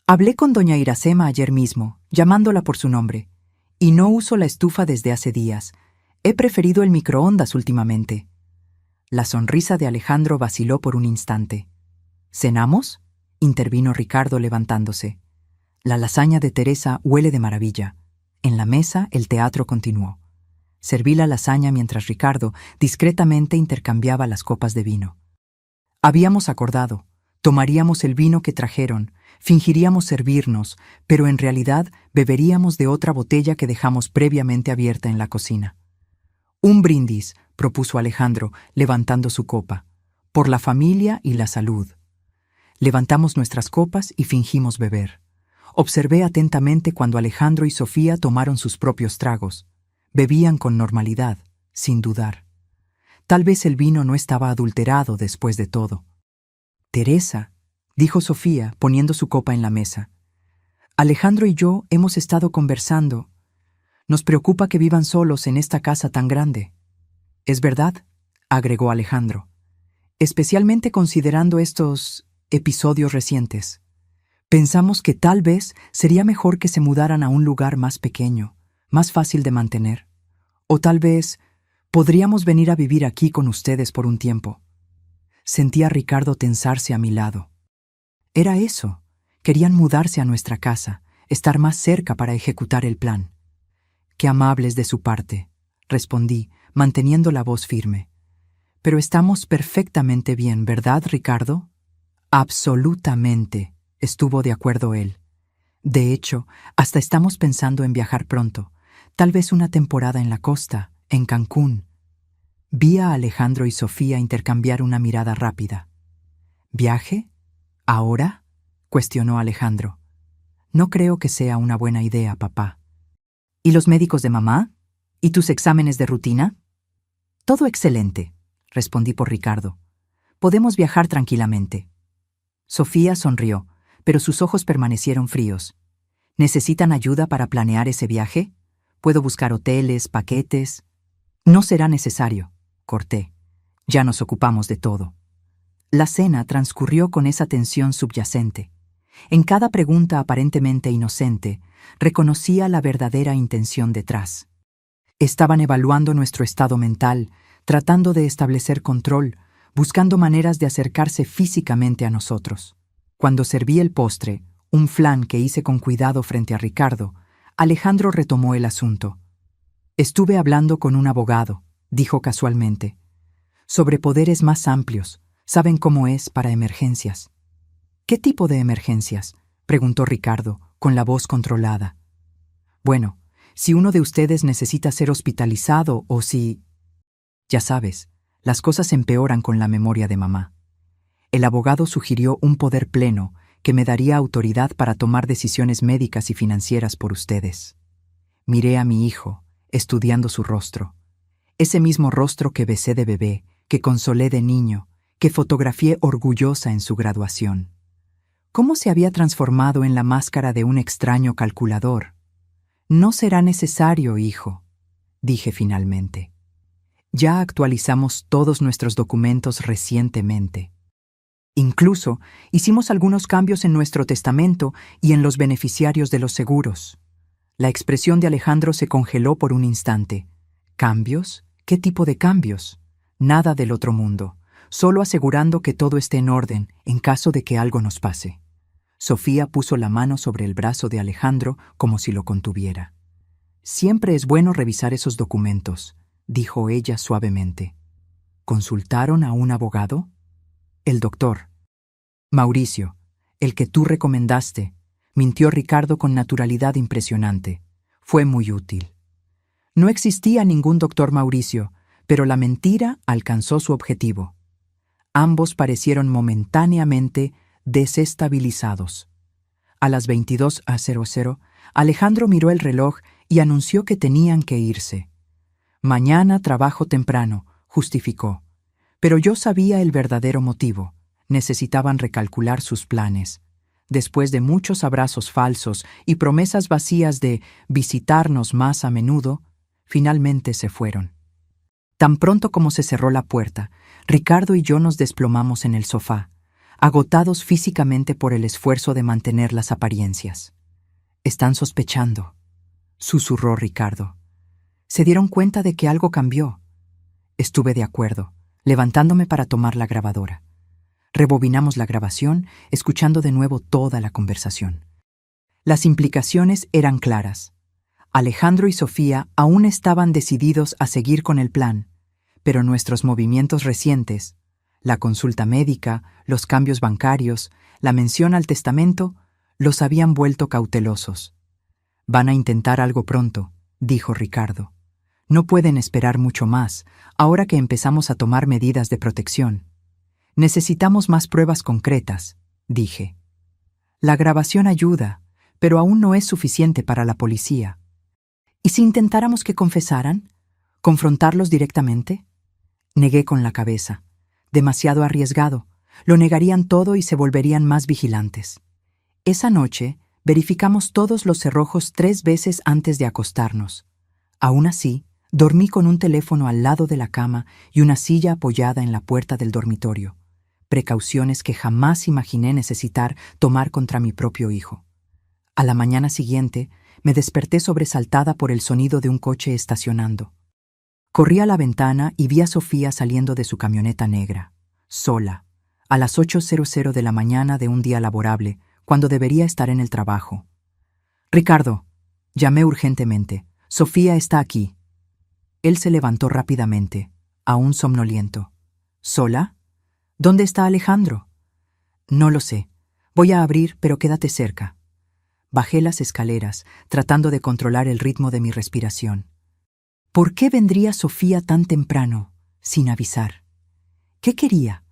«Hablé con doña Iracema ayer mismo, llamándola por su nombre, y no uso la estufa desde hace días. He preferido el microondas últimamente». La sonrisa de Alejandro vaciló por un instante. «¿Cenamos?», intervino Ricardo levantándose. «La lasaña de Teresa huele de maravilla». En la mesa el teatro continuó. Serví la lasaña mientras Ricardo discretamente intercambiaba las copas de vino. Habíamos acordado, tomaríamos el vino que trajeron, fingiríamos servirnos, pero en realidad beberíamos de otra botella que dejamos previamente abierta en la cocina. «Un brindis», propuso Alejandro, levantando su copa, «por la familia y la salud». Levantamos nuestras copas y fingimos beber. Observé atentamente cuando Alejandro y Sofía tomaron sus propios tragos. Bebían con normalidad, sin dudar. Tal vez el vino no estaba adulterado después de todo. Teresa, dijo Sofía, poniendo su copa en la mesa. Alejandro y yo hemos estado conversando. Nos preocupa que vivan solos en esta casa tan grande. Es verdad, agregó Alejandro, especialmente considerando estos episodios recientes. Pensamos que tal vez sería mejor que se mudaran a un lugar más pequeño, más fácil de mantener. O tal vez podríamos venir a vivir aquí con ustedes por un tiempo. Sentí a Ricardo tensarse a mi lado. Era eso. Querían mudarse a nuestra casa, estar más cerca para ejecutar el plan. Qué amables de su parte, respondí, manteniendo la voz firme. Pero estamos perfectamente bien, ¿verdad, Ricardo? Absolutamente, estuvo de acuerdo él. De hecho, hasta estamos pensando en viajar pronto, tal vez una temporada en la costa, en Cancún. Vi a Alejandro y Sofía intercambiar una mirada rápida. ¿Viaje? ¿Ahora?, cuestionó Alejandro. No creo que sea una buena idea, papá. ¿Y los médicos de mamá? ¿Y tus exámenes de rutina? Todo excelente, respondí por Ricardo. Podemos viajar tranquilamente. Sofía sonrió, pero sus ojos permanecieron fríos. ¿Necesitan ayuda para planear ese viaje? ¿Puedo buscar hoteles, paquetes? No será necesario, corté. Ya nos ocupamos de todo. La cena transcurrió con esa tensión subyacente. En cada pregunta aparentemente inocente, reconocía la verdadera intención detrás. Estaban evaluando nuestro estado mental, tratando de establecer control, buscando maneras de acercarse físicamente a nosotros. Cuando serví el postre, un flan que hice con cuidado frente a Ricardo, Alejandro retomó el asunto. Estuve hablando con un abogado, dijo casualmente, sobre poderes más amplios. Saben cómo es para emergencias. ¿Qué tipo de emergencias?, preguntó Ricardo, con la voz controlada. Bueno, si uno de ustedes necesita ser hospitalizado o si... Ya sabes, las cosas empeoran con la memoria de mamá. El abogado sugirió un poder pleno que me daría autoridad para tomar decisiones médicas y financieras por ustedes. Miré a mi hijo, estudiando su rostro. Ese mismo rostro que besé de bebé, que consolé de niño, que fotografié orgullosa en su graduación. ¿Cómo se había transformado en la máscara de un extraño calculador? No será necesario, hijo, dije finalmente. Ya actualizamos todos nuestros documentos recientemente. Incluso hicimos algunos cambios en nuestro testamento y en los beneficiarios de los seguros. La expresión de Alejandro se congeló por un instante. ¿Cambios? ¿Qué tipo de cambios? Nada del otro mundo, solo asegurando que todo esté en orden en caso de que algo nos pase. Sofía puso la mano sobre el brazo de Alejandro como si lo contuviera. Siempre es bueno revisar esos documentos, dijo ella suavemente. ¿Consultaron a un abogado? El doctor. Mauricio, el que tú recomendaste, mintió Ricardo con naturalidad impresionante. Fue muy útil. No existía ningún doctor Mauricio, pero la mentira alcanzó su objetivo. Ambos parecieron momentáneamente desestabilizados. A las 22:00, Alejandro miró el reloj y anunció que tenían que irse. Mañana trabajo temprano, justificó. Pero yo sabía el verdadero motivo. Necesitaban recalcular sus planes. Después de muchos abrazos falsos y promesas vacías de visitarnos más a menudo, finalmente se fueron. Tan pronto como se cerró la puerta, Ricardo y yo nos desplomamos en el sofá, agotados físicamente por el esfuerzo de mantener las apariencias. «Están sospechando», susurró Ricardo. «Se dieron cuenta de que algo cambió». Estuve de acuerdo, levantándome para tomar la grabadora. Rebobinamos la grabación, escuchando de nuevo toda la conversación. Las implicaciones eran claras. Alejandro y Sofía aún estaban decididos a seguir con el plan, pero nuestros movimientos recientes, la consulta médica, los cambios bancarios, la mención al testamento, los habían vuelto cautelosos. «Van a intentar algo pronto», dijo Ricardo. «No pueden esperar mucho más, ahora que empezamos a tomar medidas de protección. Necesitamos más pruebas concretas», dije. «La grabación ayuda, pero aún no es suficiente para la policía». «¿Y si intentáramos que confesaran? ¿Confrontarlos directamente?» Negué con la cabeza. Demasiado arriesgado. Lo negarían todo y se volverían más vigilantes. Esa noche, verificamos todos los cerrojos 3 veces antes de acostarnos. Aún así, dormí con un teléfono al lado de la cama y una silla apoyada en la puerta del dormitorio. Precauciones que jamás imaginé necesitar tomar contra mi propio hijo. A la mañana siguiente, me desperté sobresaltada por el sonido de un coche estacionando. Corrí a la ventana y vi a Sofía saliendo de su camioneta negra, sola, a las 8:00 de la mañana de un día laborable, cuando debería estar en el trabajo. «Ricardo», llamé urgentemente, «Sofía está aquí». Él se levantó rápidamente, aún somnoliento. «¿Sola? ¿Dónde está Alejandro?» «No lo sé. Voy a abrir, pero quédate cerca». Bajé las escaleras, tratando de controlar el ritmo de mi respiración. ¿Por qué vendría Sofía tan temprano, sin avisar? ¿Qué quería?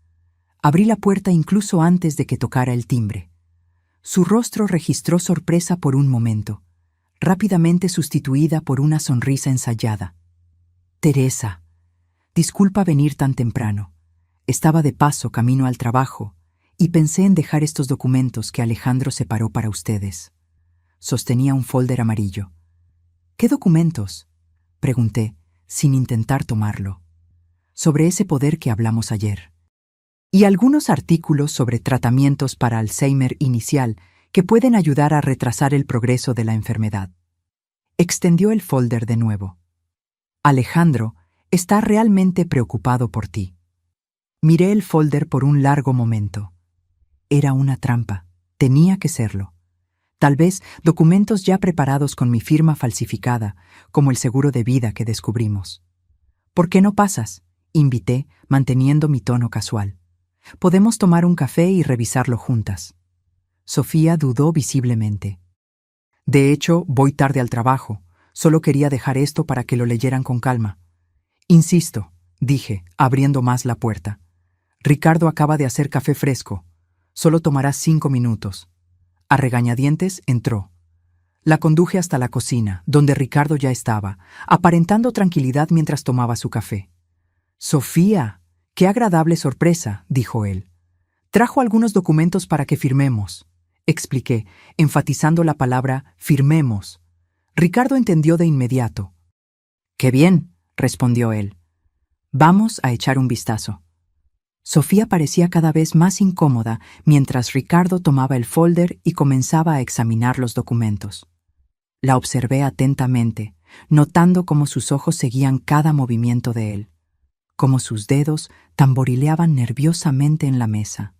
Abrí la puerta incluso antes de que tocara el timbre. Su rostro registró sorpresa por un momento, rápidamente sustituida por una sonrisa ensayada. «Teresa, disculpa venir tan temprano. Estaba de paso camino al trabajo y pensé en dejar estos documentos que Alejandro separó para ustedes». Sostenía un folder amarillo. «¿Qué documentos?», pregunté, sin intentar tomarlo. «Sobre ese poder que hablamos ayer. Y algunos artículos sobre tratamientos para Alzheimer inicial que pueden ayudar a retrasar el progreso de la enfermedad». Extendió el folder de nuevo. «Alejandro está realmente preocupado por ti». Miré el folder por un largo momento. Era una trampa. Tenía que serlo. Tal vez documentos ya preparados con mi firma falsificada, como el seguro de vida que descubrimos. «¿Por qué no pasas?», invité, manteniendo mi tono casual. «Podemos tomar un café y revisarlo juntas». Sofía dudó visiblemente. «De hecho, voy tarde al trabajo. Solo quería dejar esto para que lo leyeran con calma». «Insisto», dije, abriendo más la puerta. «Ricardo acaba de hacer café fresco. Solo tomará 5 minutos». A regañadientes entró. La conduje hasta la cocina, donde Ricardo ya estaba, aparentando tranquilidad mientras tomaba su café. «Sofía, qué agradable sorpresa», dijo él. «Trajo algunos documentos para que firmemos», expliqué, enfatizando la palabra firmemos. Ricardo entendió de inmediato. «Qué bien», respondió él. «Vamos a echar un vistazo». Sofía parecía cada vez más incómoda mientras Ricardo tomaba el folder y comenzaba a examinar los documentos. La observé atentamente, notando cómo sus ojos seguían cada movimiento de él, cómo sus dedos tamborileaban nerviosamente en la mesa.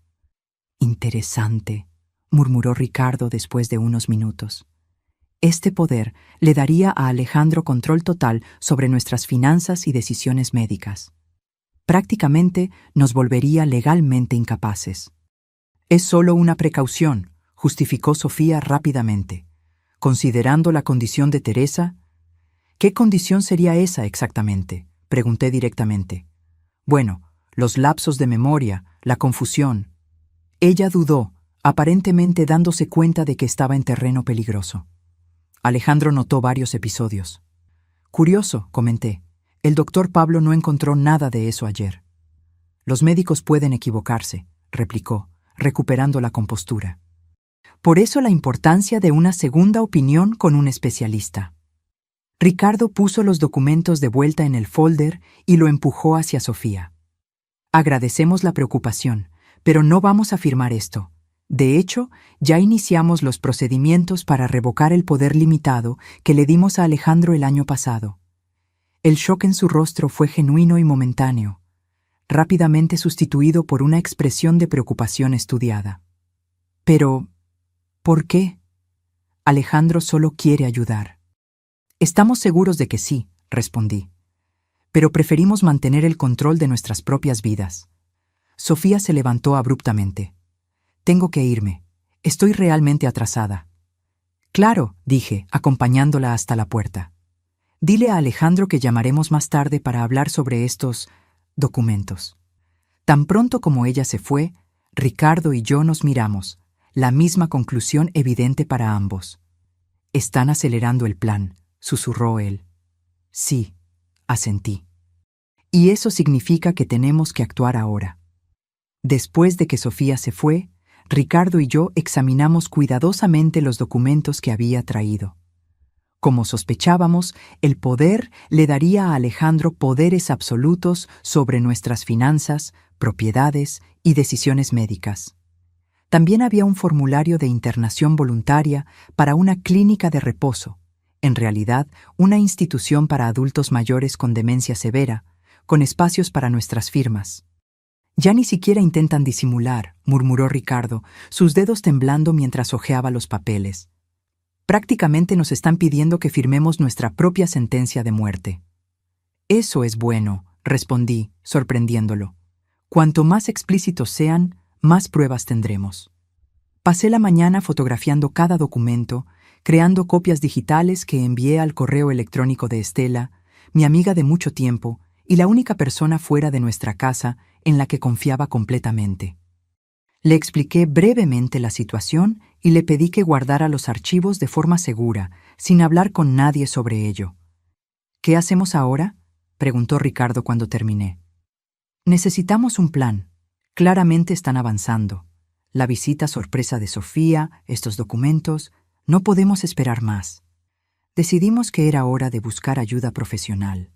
«Interesante», murmuró Ricardo después de unos minutos. «Este poder le daría a Alejandro control total sobre nuestras finanzas y decisiones médicas. Prácticamente nos volvería legalmente incapaces». «Es solo una precaución», justificó Sofía rápidamente. «Considerando la condición de Teresa». «¿Qué condición sería esa exactamente?», pregunté directamente. «Bueno, los lapsos de memoria, la confusión». Ella dudó, aparentemente dándose cuenta de que estaba en terreno peligroso. Alejandro notó varios episodios. «Curioso», comenté. «El doctor Pablo no encontró nada de eso ayer». «Los médicos pueden equivocarse», replicó, recuperando la compostura. «Por eso la importancia de una segunda opinión con un especialista». Ricardo puso los documentos de vuelta en el folder y lo empujó hacia Sofía. «Agradecemos la preocupación, pero no vamos a firmar esto. De hecho, ya iniciamos los procedimientos para revocar el poder limitado que le dimos a Alejandro el año pasado». El shock en su rostro fue genuino y momentáneo, rápidamente sustituido por una expresión de preocupación estudiada. «Pero, ¿por qué? Alejandro solo quiere ayudar». «Estamos seguros de que sí», respondí. «Pero preferimos mantener el control de nuestras propias vidas». Sofía se levantó abruptamente. «Tengo que irme. Estoy realmente atrasada». «Claro», dije, acompañándola hasta la puerta. «Dile a Alejandro que llamaremos más tarde para hablar sobre estos documentos». Tan pronto como ella se fue, Ricardo y yo nos miramos, la misma conclusión evidente para ambos. «Están acelerando el plan», susurró él. «Sí», asentí. Y eso significa que tenemos que actuar ahora. Después de que Sofía se fue, Ricardo y yo examinamos cuidadosamente los documentos que había traído. Como sospechábamos, el poder le daría a Alejandro poderes absolutos sobre nuestras finanzas, propiedades y decisiones médicas. También había un formulario de internación voluntaria para una clínica de reposo, en realidad una institución para adultos mayores con demencia severa, con espacios para nuestras firmas. Ya ni siquiera intentan disimular, murmuró Ricardo, sus dedos temblando mientras hojeaba los papeles. Prácticamente nos están pidiendo que firmemos nuestra propia sentencia de muerte. Eso es bueno, respondí, sorprendiéndolo. Cuanto más explícitos sean, más pruebas tendremos. Pasé la mañana fotografiando cada documento, creando copias digitales que envié al correo electrónico de Estela, mi amiga de mucho tiempo y la única persona fuera de nuestra casa en la que confiaba completamente. Le expliqué brevemente la situación y le pedí que guardara los archivos de forma segura, sin hablar con nadie sobre ello. ¿Qué hacemos ahora?, preguntó Ricardo cuando terminé. Necesitamos un plan. Claramente están avanzando. La visita sorpresa de Sofía, estos documentos, no podemos esperar más. Decidimos que era hora de buscar ayuda profesional.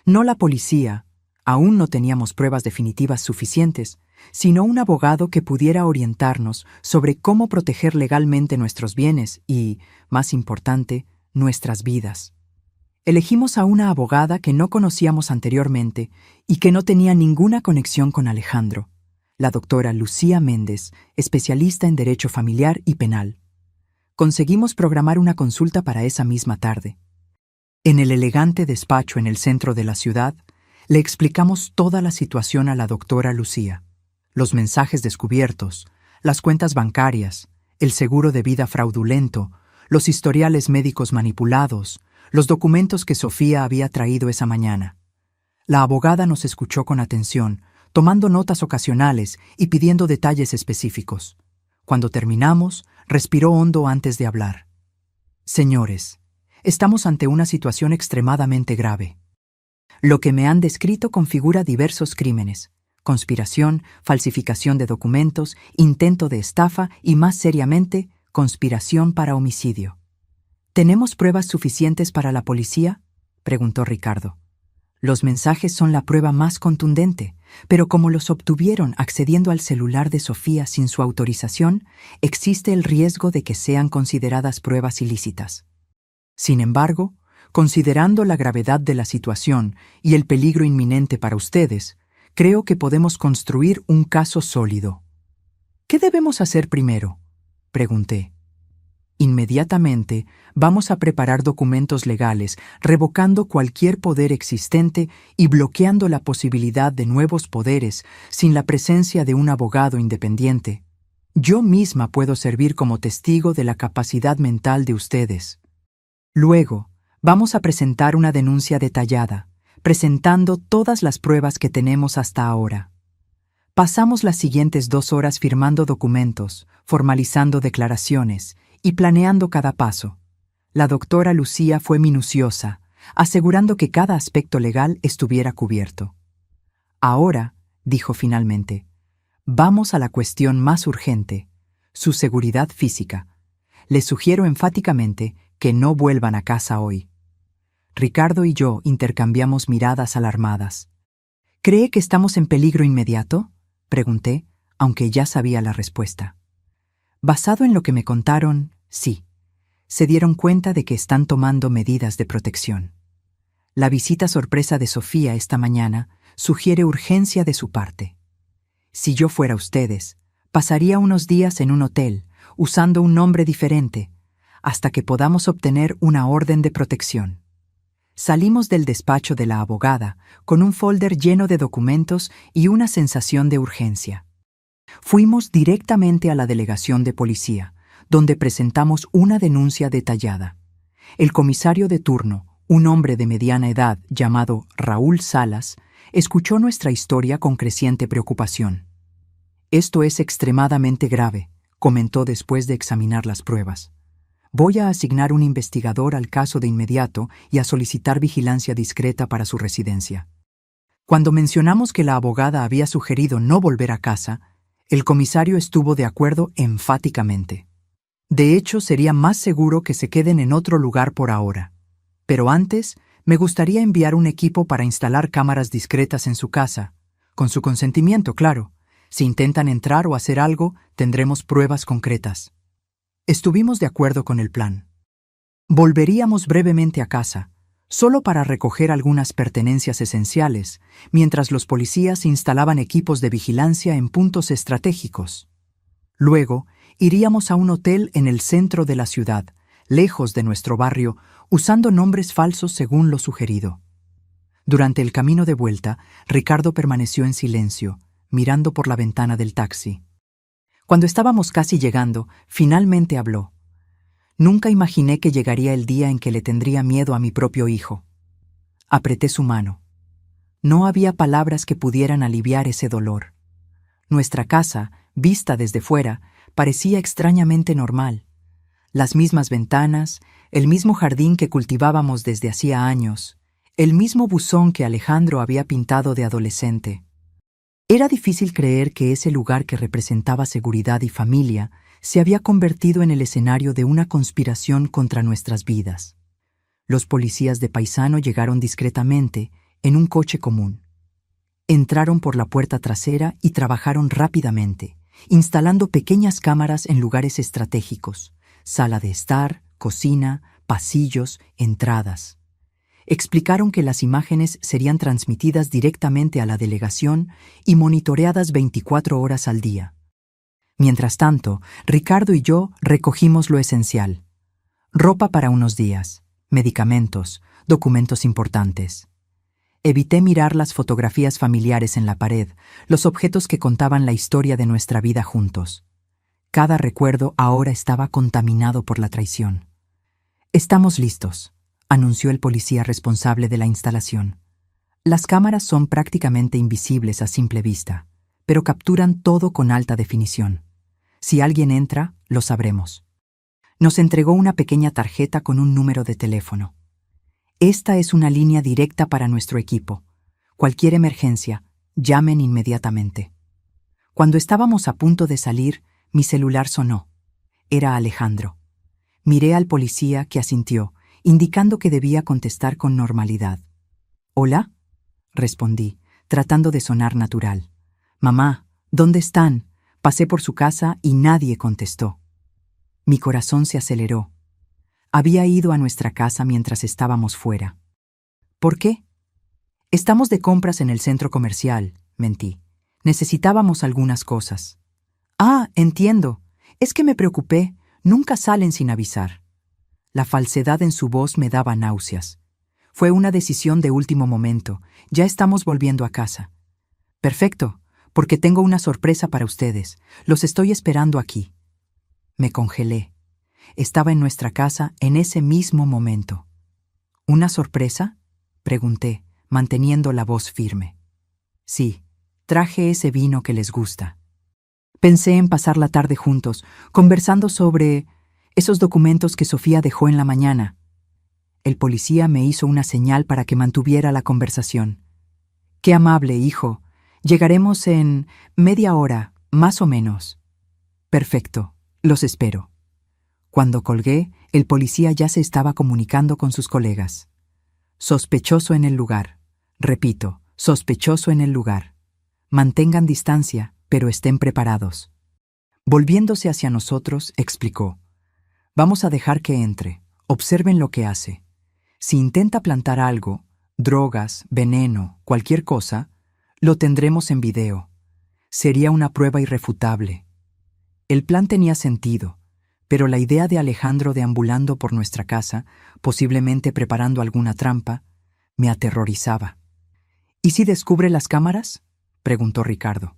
No la policía, aún no teníamos pruebas definitivas suficientes, sino un abogado que pudiera orientarnos sobre cómo proteger legalmente nuestros bienes y, más importante, nuestras vidas. Elegimos a una abogada que no conocíamos anteriormente y que no tenía ninguna conexión con Alejandro, la doctora Lucía Méndez, especialista en Derecho Familiar y Penal. Conseguimos programar una consulta para esa misma tarde. En el elegante despacho en el centro de la ciudad, le explicamos toda la situación a la doctora Lucía. Los mensajes descubiertos, las cuentas bancarias, el seguro de vida fraudulento, los historiales médicos manipulados, los documentos que Sofía había traído esa mañana. La abogada nos escuchó con atención, tomando notas ocasionales y pidiendo detalles específicos. Cuando terminamos, respiró hondo antes de hablar. Señores, estamos ante una situación extremadamente grave. Lo que me han descrito configura diversos crímenes: conspiración, falsificación de documentos, intento de estafa y, más seriamente, conspiración para homicidio. ¿Tenemos pruebas suficientes para la policía?, preguntó Ricardo. Los mensajes son la prueba más contundente, pero como los obtuvieron accediendo al celular de Sofía sin su autorización, existe el riesgo de que sean consideradas pruebas ilícitas. Sin embargo, considerando la gravedad de la situación y el peligro inminente para ustedes, creo que podemos construir un caso sólido. ¿Qué debemos hacer primero?, pregunté. Inmediatamente vamos a preparar documentos legales, revocando cualquier poder existente y bloqueando la posibilidad de nuevos poderes sin la presencia de un abogado independiente. Yo misma puedo servir como testigo de la capacidad mental de ustedes. Luego, vamos a presentar una denuncia detallada, presentando todas las pruebas que tenemos hasta ahora. Pasamos las siguientes 2 horas firmando documentos, formalizando declaraciones y planeando cada paso. La doctora Lucía fue minuciosa, asegurando que cada aspecto legal estuviera cubierto. Ahora, dijo finalmente, vamos a la cuestión más urgente, su seguridad física. Les sugiero enfáticamente que no vuelvan a casa hoy. Ricardo y yo intercambiamos miradas alarmadas. ¿Cree que estamos en peligro inmediato?, pregunté, aunque ya sabía la respuesta. Basado en lo que me contaron, sí. Se dieron cuenta de que están tomando medidas de protección. La visita sorpresa de Sofía esta mañana sugiere urgencia de su parte. Si yo fuera ustedes, pasaría unos días en un hotel, usando un nombre diferente, hasta que podamos obtener una orden de protección. Salimos del despacho de la abogada con un folder lleno de documentos y una sensación de urgencia. Fuimos directamente a la delegación de policía, donde presentamos una denuncia detallada. El comisario de turno, un hombre de mediana edad llamado Raúl Salas, escuchó nuestra historia con creciente preocupación. «Esto es extremadamente grave», comentó después de examinar las pruebas. «Voy a asignar un investigador al caso de inmediato y a solicitar vigilancia discreta para su residencia». Cuando mencionamos que la abogada había sugerido no volver a casa, el comisario estuvo de acuerdo enfáticamente. De hecho, sería más seguro que se queden en otro lugar por ahora. Pero antes, me gustaría enviar un equipo para instalar cámaras discretas en su casa, con su consentimiento, claro. Si intentan entrar o hacer algo, tendremos pruebas concretas. Estuvimos de acuerdo con el plan. Volveríamos brevemente a casa, solo para recoger algunas pertenencias esenciales, mientras los policías instalaban equipos de vigilancia en puntos estratégicos. Luego, iríamos a un hotel en el centro de la ciudad, lejos de nuestro barrio, usando nombres falsos según lo sugerido. Durante el camino de vuelta, Ricardo permaneció en silencio, mirando por la ventana del taxi. Cuando estábamos casi llegando, finalmente habló. Nunca imaginé que llegaría el día en que le tendría miedo a mi propio hijo. Apreté su mano. No había palabras que pudieran aliviar ese dolor. Nuestra casa, vista desde fuera, parecía extrañamente normal. Las mismas ventanas, el mismo jardín que cultivábamos desde hacía años, el mismo buzón que Alejandro había pintado de adolescente. Era difícil creer que ese lugar que representaba seguridad y familia se había convertido en el escenario de una conspiración contra nuestras vidas. Los policías de Paisano llegaron discretamente, en un coche común. Entraron por la puerta trasera y trabajaron rápidamente, instalando pequeñas cámaras en lugares estratégicos, sala de estar, cocina, pasillos, entradas. Explicaron que las imágenes serían transmitidas directamente a la delegación y monitoreadas 24 horas al día. Mientras tanto, Ricardo y yo recogimos lo esencial: ropa para unos días, medicamentos, documentos importantes. Evité mirar las fotografías familiares en la pared, los objetos que contaban la historia de nuestra vida juntos. Cada recuerdo ahora estaba contaminado por la traición. «Estamos listos», anunció el policía responsable de la instalación. Las cámaras son prácticamente invisibles a simple vista, pero capturan todo con alta definición. Si alguien entra, lo sabremos. Nos entregó una pequeña tarjeta con un número de teléfono. Esta es una línea directa para nuestro equipo. Cualquier emergencia, llamen inmediatamente. Cuando estábamos a punto de salir, mi celular sonó. Era Alejandro. Miré al policía, que asintió, indicando que debía contestar con normalidad. «¿Hola?», respondí, tratando de sonar natural. «Mamá, ¿dónde están?». Pasé por su casa y nadie contestó. Mi corazón se aceleró. Había ido a nuestra casa mientras estábamos fuera. «¿Por qué?». «Estamos de compras en el centro comercial», mentí. «Necesitábamos algunas cosas». «Ah, entiendo. Es que me preocupé. Nunca salen sin avisar». La falsedad en su voz me daba náuseas. «Fue una decisión de último momento. Ya estamos volviendo a casa». «Perfecto, porque tengo una sorpresa para ustedes. Los estoy esperando aquí». Me congelé. Estaba en nuestra casa en ese mismo momento. «¿Una sorpresa?», pregunté, manteniendo la voz firme. «Sí, traje ese vino que les gusta». Pensé en pasar la tarde juntos, conversando sobre esos documentos que Sofía dejó en la mañana. El policía me hizo una señal para que mantuviera la conversación. «Qué amable, hijo. Llegaremos en media hora, más o menos». «Perfecto, los espero». Cuando colgué, el policía ya se estaba comunicando con sus colegas. «Sospechoso en el lugar. Repito, sospechoso en el lugar. Mantengan distancia, pero estén preparados». Volviéndose hacia nosotros, explicó: «Vamos a dejar que entre. Observen lo que hace. Si intenta plantar algo, drogas, veneno, cualquier cosa, lo tendremos en video. Sería una prueba irrefutable». El plan tenía sentido, pero la idea de Alejandro deambulando por nuestra casa, posiblemente preparando alguna trampa, me aterrorizaba. «¿Y si descubre las cámaras?», preguntó Ricardo.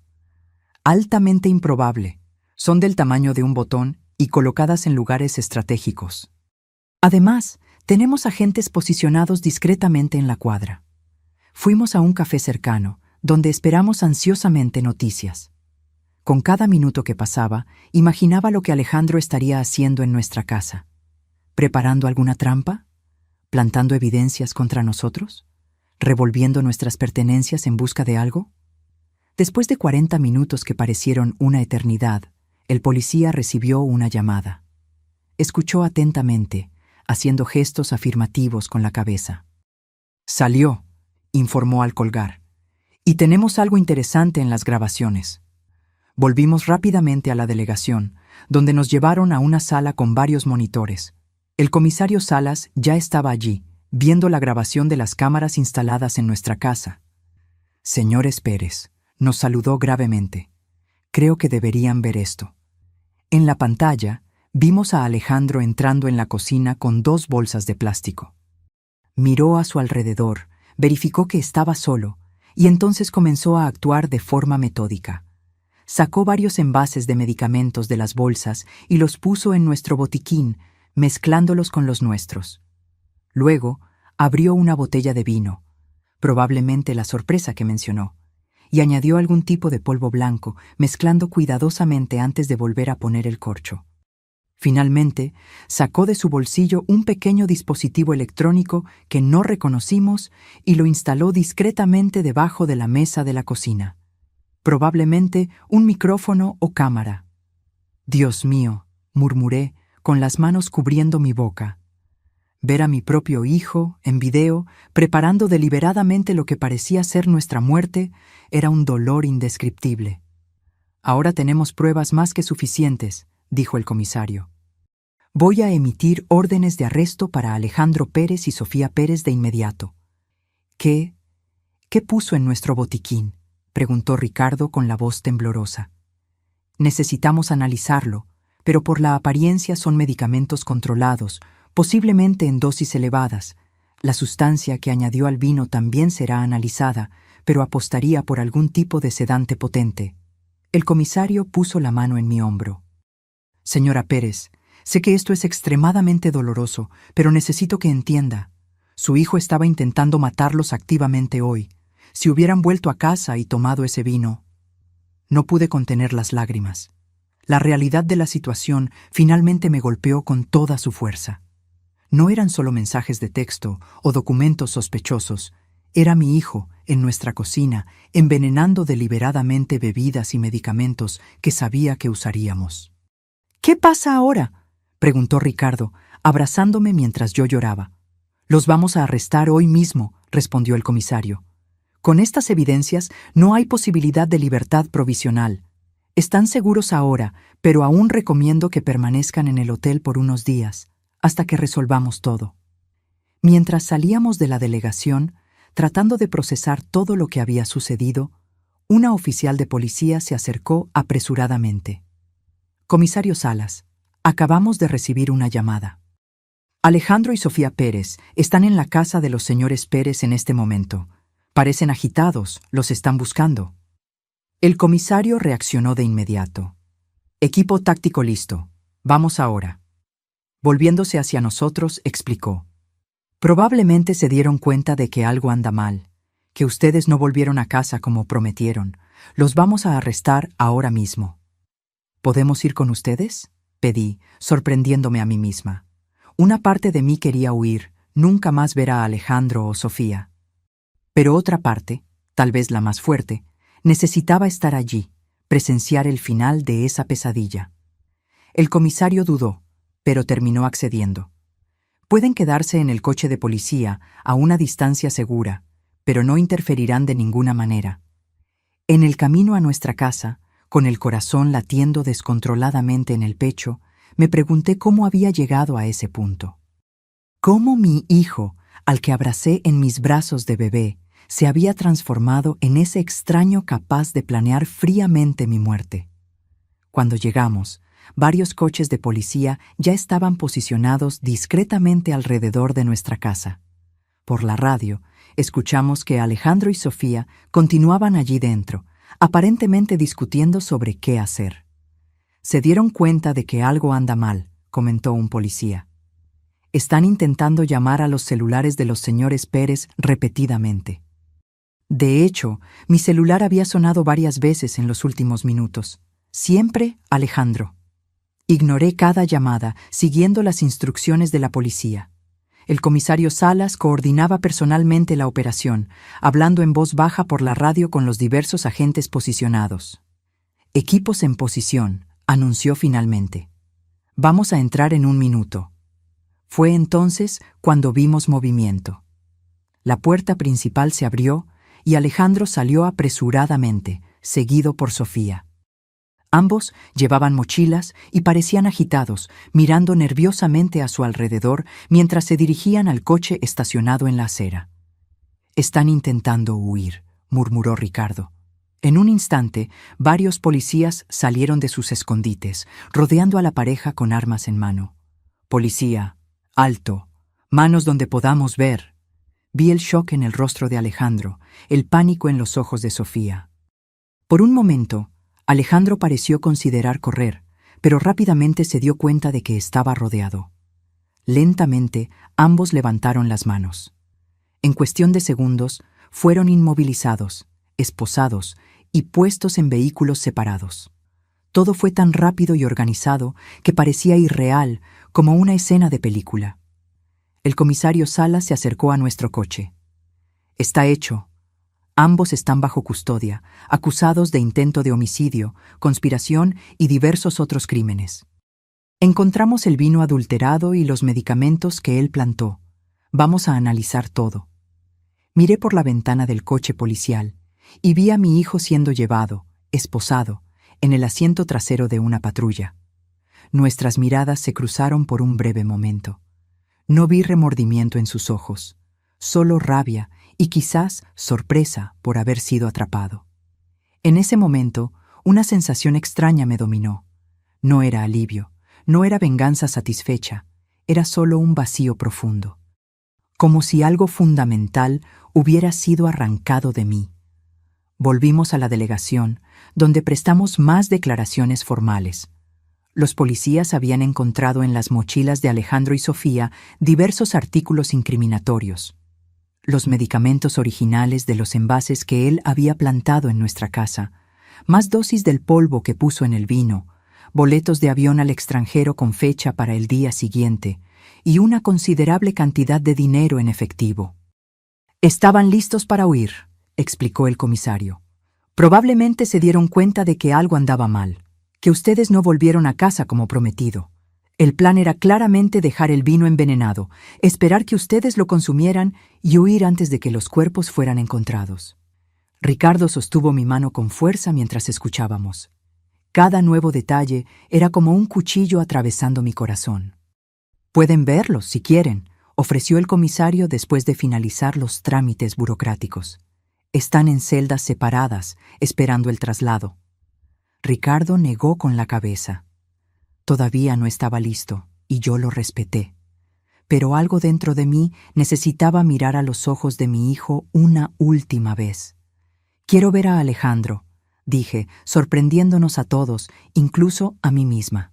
«Altamente improbable. Son del tamaño de un botón y colocadas en lugares estratégicos. Además, tenemos agentes posicionados discretamente en la cuadra». Fuimos a un café cercano, donde esperamos ansiosamente noticias. Con cada minuto que pasaba, imaginaba lo que Alejandro estaría haciendo en nuestra casa. ¿Preparando alguna trampa? ¿Plantando evidencias contra nosotros? revolviendo nuestras pertenencias en busca de algo? Después de 40 minutos que parecieron una eternidad, el policía recibió una llamada. Escuchó atentamente, haciendo gestos afirmativos con la cabeza. «Salió», informó al colgar. «Y tenemos algo interesante en las grabaciones». Volvimos rápidamente a la delegación, donde nos llevaron a una sala con varios monitores. El comisario Salas ya estaba allí, viendo la grabación de las cámaras instaladas en nuestra casa. «Señores Pérez», nos saludó gravemente. «Creo que deberían ver esto». En la pantalla, vimos a Alejandro entrando en la cocina con 2 bolsas de plástico. Miró a su alrededor, verificó que estaba solo, y entonces comenzó a actuar de forma metódica. Sacó varios envases de medicamentos de las bolsas y los puso en nuestro botiquín, mezclándolos con los nuestros. Luego, abrió una botella de vino, probablemente la sorpresa que mencionó, y añadió algún tipo de polvo blanco, mezclando cuidadosamente antes de volver a poner el corcho. Finalmente, sacó de su bolsillo un pequeño dispositivo electrónico que no reconocimos y lo instaló discretamente debajo de la mesa de la cocina. Probablemente un micrófono o cámara. «Dios mío», murmuré, con las manos cubriendo mi boca. Ver a mi propio hijo, en video, preparando deliberadamente lo que parecía ser nuestra muerte, era un dolor indescriptible. «Ahora tenemos pruebas más que suficientes», dijo el comisario. «Voy a emitir órdenes de arresto para Alejandro Pérez y Sofía Pérez de inmediato». ¿Qué puso en nuestro botiquín?», preguntó Ricardo con la voz temblorosa. «Necesitamos analizarlo, pero por la apariencia son medicamentos controlados, posiblemente en dosis elevadas. La sustancia que añadió al vino también será analizada, pero apostaría por algún tipo de sedante potente». El comisario puso la mano en mi hombro. «Señora Pérez, sé que esto es extremadamente doloroso, pero necesito que entienda. Su hijo estaba intentando matarlos activamente hoy. Si hubieran vuelto a casa y tomado ese vino». No pude contener las lágrimas. La realidad de la situación finalmente me golpeó con toda su fuerza. No eran solo mensajes de texto o documentos sospechosos. Era mi hijo, en nuestra cocina, envenenando deliberadamente bebidas y medicamentos que sabía que usaríamos. «¿Qué pasa ahora?», preguntó Ricardo, abrazándome mientras yo lloraba. «Los vamos a arrestar hoy mismo», respondió el comisario. «Con estas evidencias no hay posibilidad de libertad provisional. Están seguros ahora, pero aún recomiendo que permanezcan en el hotel por unos días, hasta que resolvamos todo». Mientras salíamos de la delegación, tratando de procesar todo lo que había sucedido, una oficial de policía se acercó apresuradamente. «Comisario Salas, acabamos de recibir una llamada. Alejandro y Sofía Pérez están en la casa de los señores Pérez en este momento. Parecen agitados, los están buscando». El comisario reaccionó de inmediato. «Equipo táctico listo. Vamos ahora». Volviéndose hacia nosotros, explicó: «Probablemente se dieron cuenta de que algo anda mal, que ustedes no volvieron a casa como prometieron. Los vamos a arrestar ahora mismo». «¿Podemos ir con ustedes?», pedí, sorprendiéndome a mí misma. Una parte de mí quería huir, nunca más ver a Alejandro o Sofía. Pero otra parte, tal vez la más fuerte, necesitaba estar allí, presenciar el final de esa pesadilla. El comisario dudó, pero terminó accediendo. «Pueden quedarse en el coche de policía a una distancia segura, pero no interferirán de ninguna manera». En el camino a nuestra casa, con el corazón latiendo descontroladamente en el pecho, me pregunté cómo había llegado a ese punto. Cómo mi hijo, al que abracé en mis brazos de bebé, se había transformado en ese extraño capaz de planear fríamente mi muerte. Cuando llegamos, varios coches de policía ya estaban posicionados discretamente alrededor de nuestra casa. Por la radio, escuchamos que Alejandro y Sofía continuaban allí dentro, aparentemente discutiendo sobre qué hacer. «Se dieron cuenta de que algo anda mal», comentó un policía. «Están intentando llamar a los celulares de los señores Pérez repetidamente». De hecho, mi celular había sonado varias veces en los últimos minutos. Siempre Alejandro. Ignoré cada llamada, siguiendo las instrucciones de la policía. El comisario Salas coordinaba personalmente la operación, hablando en voz baja por la radio con los diversos agentes posicionados. «Equipos en posición», anunció finalmente. «Vamos a entrar en 1 minuto». Fue entonces cuando vimos movimiento. La puerta principal se abrió y Alejandro salió apresuradamente, seguido por Sofía. Ambos llevaban mochilas y parecían agitados, mirando nerviosamente a su alrededor mientras se dirigían al coche estacionado en la acera. «Están intentando huir», murmuró Ricardo. En un instante, varios policías salieron de sus escondites, rodeando a la pareja con armas en mano. «Policía, alto, manos donde podamos ver». Vi el shock en el rostro de Alejandro, el pánico en los ojos de Sofía. Por un momento, Alejandro pareció considerar correr, pero rápidamente se dio cuenta de que estaba rodeado. Lentamente, ambos levantaron las manos. En cuestión de segundos, fueron inmovilizados, esposados y puestos en vehículos separados. Todo fue tan rápido y organizado que parecía irreal, como una escena de película. El comisario Salas se acercó a nuestro coche. «Está hecho. Ambos están bajo custodia, acusados de intento de homicidio, conspiración y diversos otros crímenes. Encontramos el vino adulterado y los medicamentos que él plantó. Vamos a analizar todo». Miré por la ventana del coche policial y vi a mi hijo siendo llevado, esposado, en el asiento trasero de una patrulla. Nuestras miradas se cruzaron por un breve momento. No vi remordimiento en sus ojos, solo rabia y quizás sorpresa por haber sido atrapado. En ese momento, una sensación extraña me dominó. No era alivio, no era venganza satisfecha, era solo un vacío profundo. Como si algo fundamental hubiera sido arrancado de mí. Volvimos a la delegación, donde prestamos más declaraciones formales. Los policías habían encontrado en las mochilas de Alejandro y Sofía diversos artículos incriminatorios. Los medicamentos originales de los envases que él había plantado en nuestra casa, más dosis del polvo que puso en el vino, boletos de avión al extranjero con fecha para el día siguiente y una considerable cantidad de dinero en efectivo. «Estaban listos para huir», explicó el comisario. «Probablemente se dieron cuenta de que algo andaba mal, que ustedes no volvieron a casa como prometido. El plan era claramente dejar el vino envenenado, esperar que ustedes lo consumieran y huir antes de que los cuerpos fueran encontrados». Ricardo sostuvo mi mano con fuerza mientras escuchábamos. Cada nuevo detalle era como un cuchillo atravesando mi corazón. «Pueden verlos, si quieren», ofreció el comisario después de finalizar los trámites burocráticos. «Están en celdas separadas, esperando el traslado». Ricardo negó con la cabeza. Todavía no estaba listo, y yo lo respeté. Pero algo dentro de mí necesitaba mirar a los ojos de mi hijo una última vez. «Quiero ver a Alejandro», dije, sorprendiéndonos a todos, incluso a mí misma.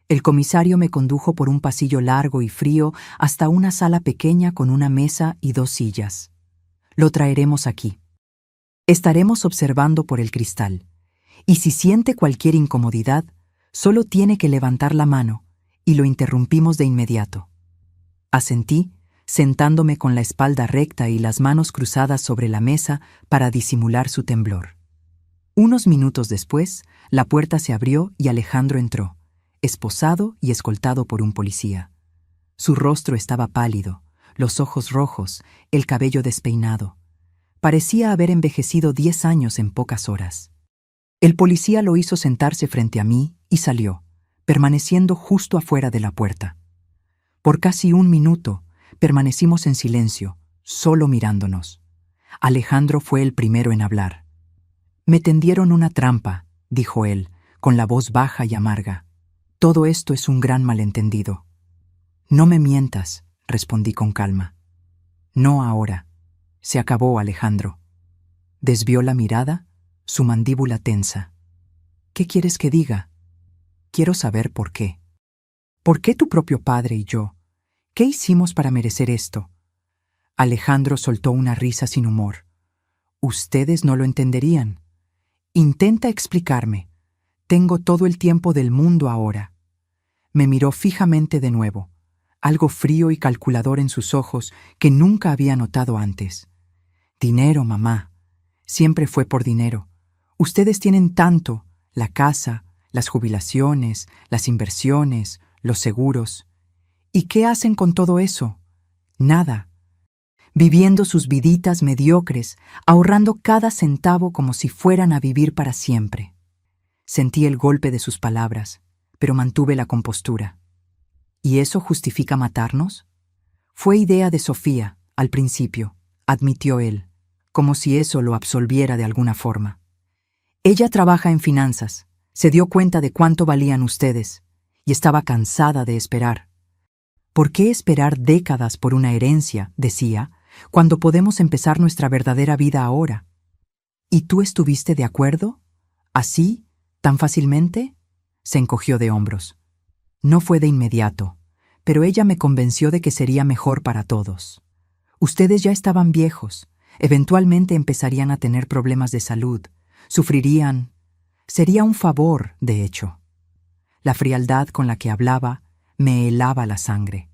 El comisario me condujo por un pasillo largo y frío hasta una sala pequeña con una mesa y 2 sillas. «Lo traeremos aquí. Estaremos observando por el cristal. Y si siente cualquier incomodidad, solo tiene que levantar la mano, y lo interrumpimos de inmediato». Asentí, sentándome con la espalda recta y las manos cruzadas sobre la mesa para disimular su temblor. Unos minutos después, la puerta se abrió y Alejandro entró, esposado y escoltado por un policía. Su rostro estaba pálido, los ojos rojos, el cabello despeinado. Parecía haber envejecido 10 años en pocas horas. El policía lo hizo sentarse frente a mí y salió, permaneciendo justo afuera de la puerta. Por casi 1 minuto, permanecimos en silencio, solo mirándonos. Alejandro fue el primero en hablar. «Me tendieron una trampa», dijo él, con la voz baja y amarga. «Todo esto es un gran malentendido». «No me mientas», respondí con calma. «No ahora. Se acabó, Alejandro». Desvió la mirada, su mandíbula tensa. «¿Qué quieres que diga?» «Quiero saber por qué. ¿Por qué tu propio padre y yo? ¿Qué hicimos para merecer esto?» Alejandro soltó una risa sin humor. «Ustedes no lo entenderían. Intenta explicarme. Tengo todo el tiempo del mundo ahora». Me miró fijamente de nuevo. algo frío y calculador en sus ojos que nunca había notado antes. Dinero, mamá. Siempre fue por dinero. Ustedes tienen tanto, la casa, las jubilaciones, las inversiones, los seguros. ¿Y qué hacen con todo eso? Nada. Viviendo sus viditas mediocres, ahorrando cada centavo como si fueran a vivir para siempre. Sentí el golpe de sus palabras, pero mantuve la compostura. ¿Y eso justifica matarnos? Fue idea de Sofía, al principio, admitió él, como si eso lo absolviera de alguna forma. Ella trabaja en finanzas, se dio cuenta de cuánto valían ustedes, y estaba cansada de esperar. ¿Por qué esperar décadas por una herencia, decía, cuando podemos empezar nuestra verdadera vida ahora? ¿Y tú estuviste de acuerdo? ¿Así? ¿Tan fácilmente? Se encogió de hombros. No fue de inmediato, pero ella me convenció de que sería mejor para todos. Ustedes ya estaban viejos, eventualmente empezarían a tener problemas de salud, sufrirían. Sería un favor, de hecho. La frialdad con la que hablaba me helaba la sangre.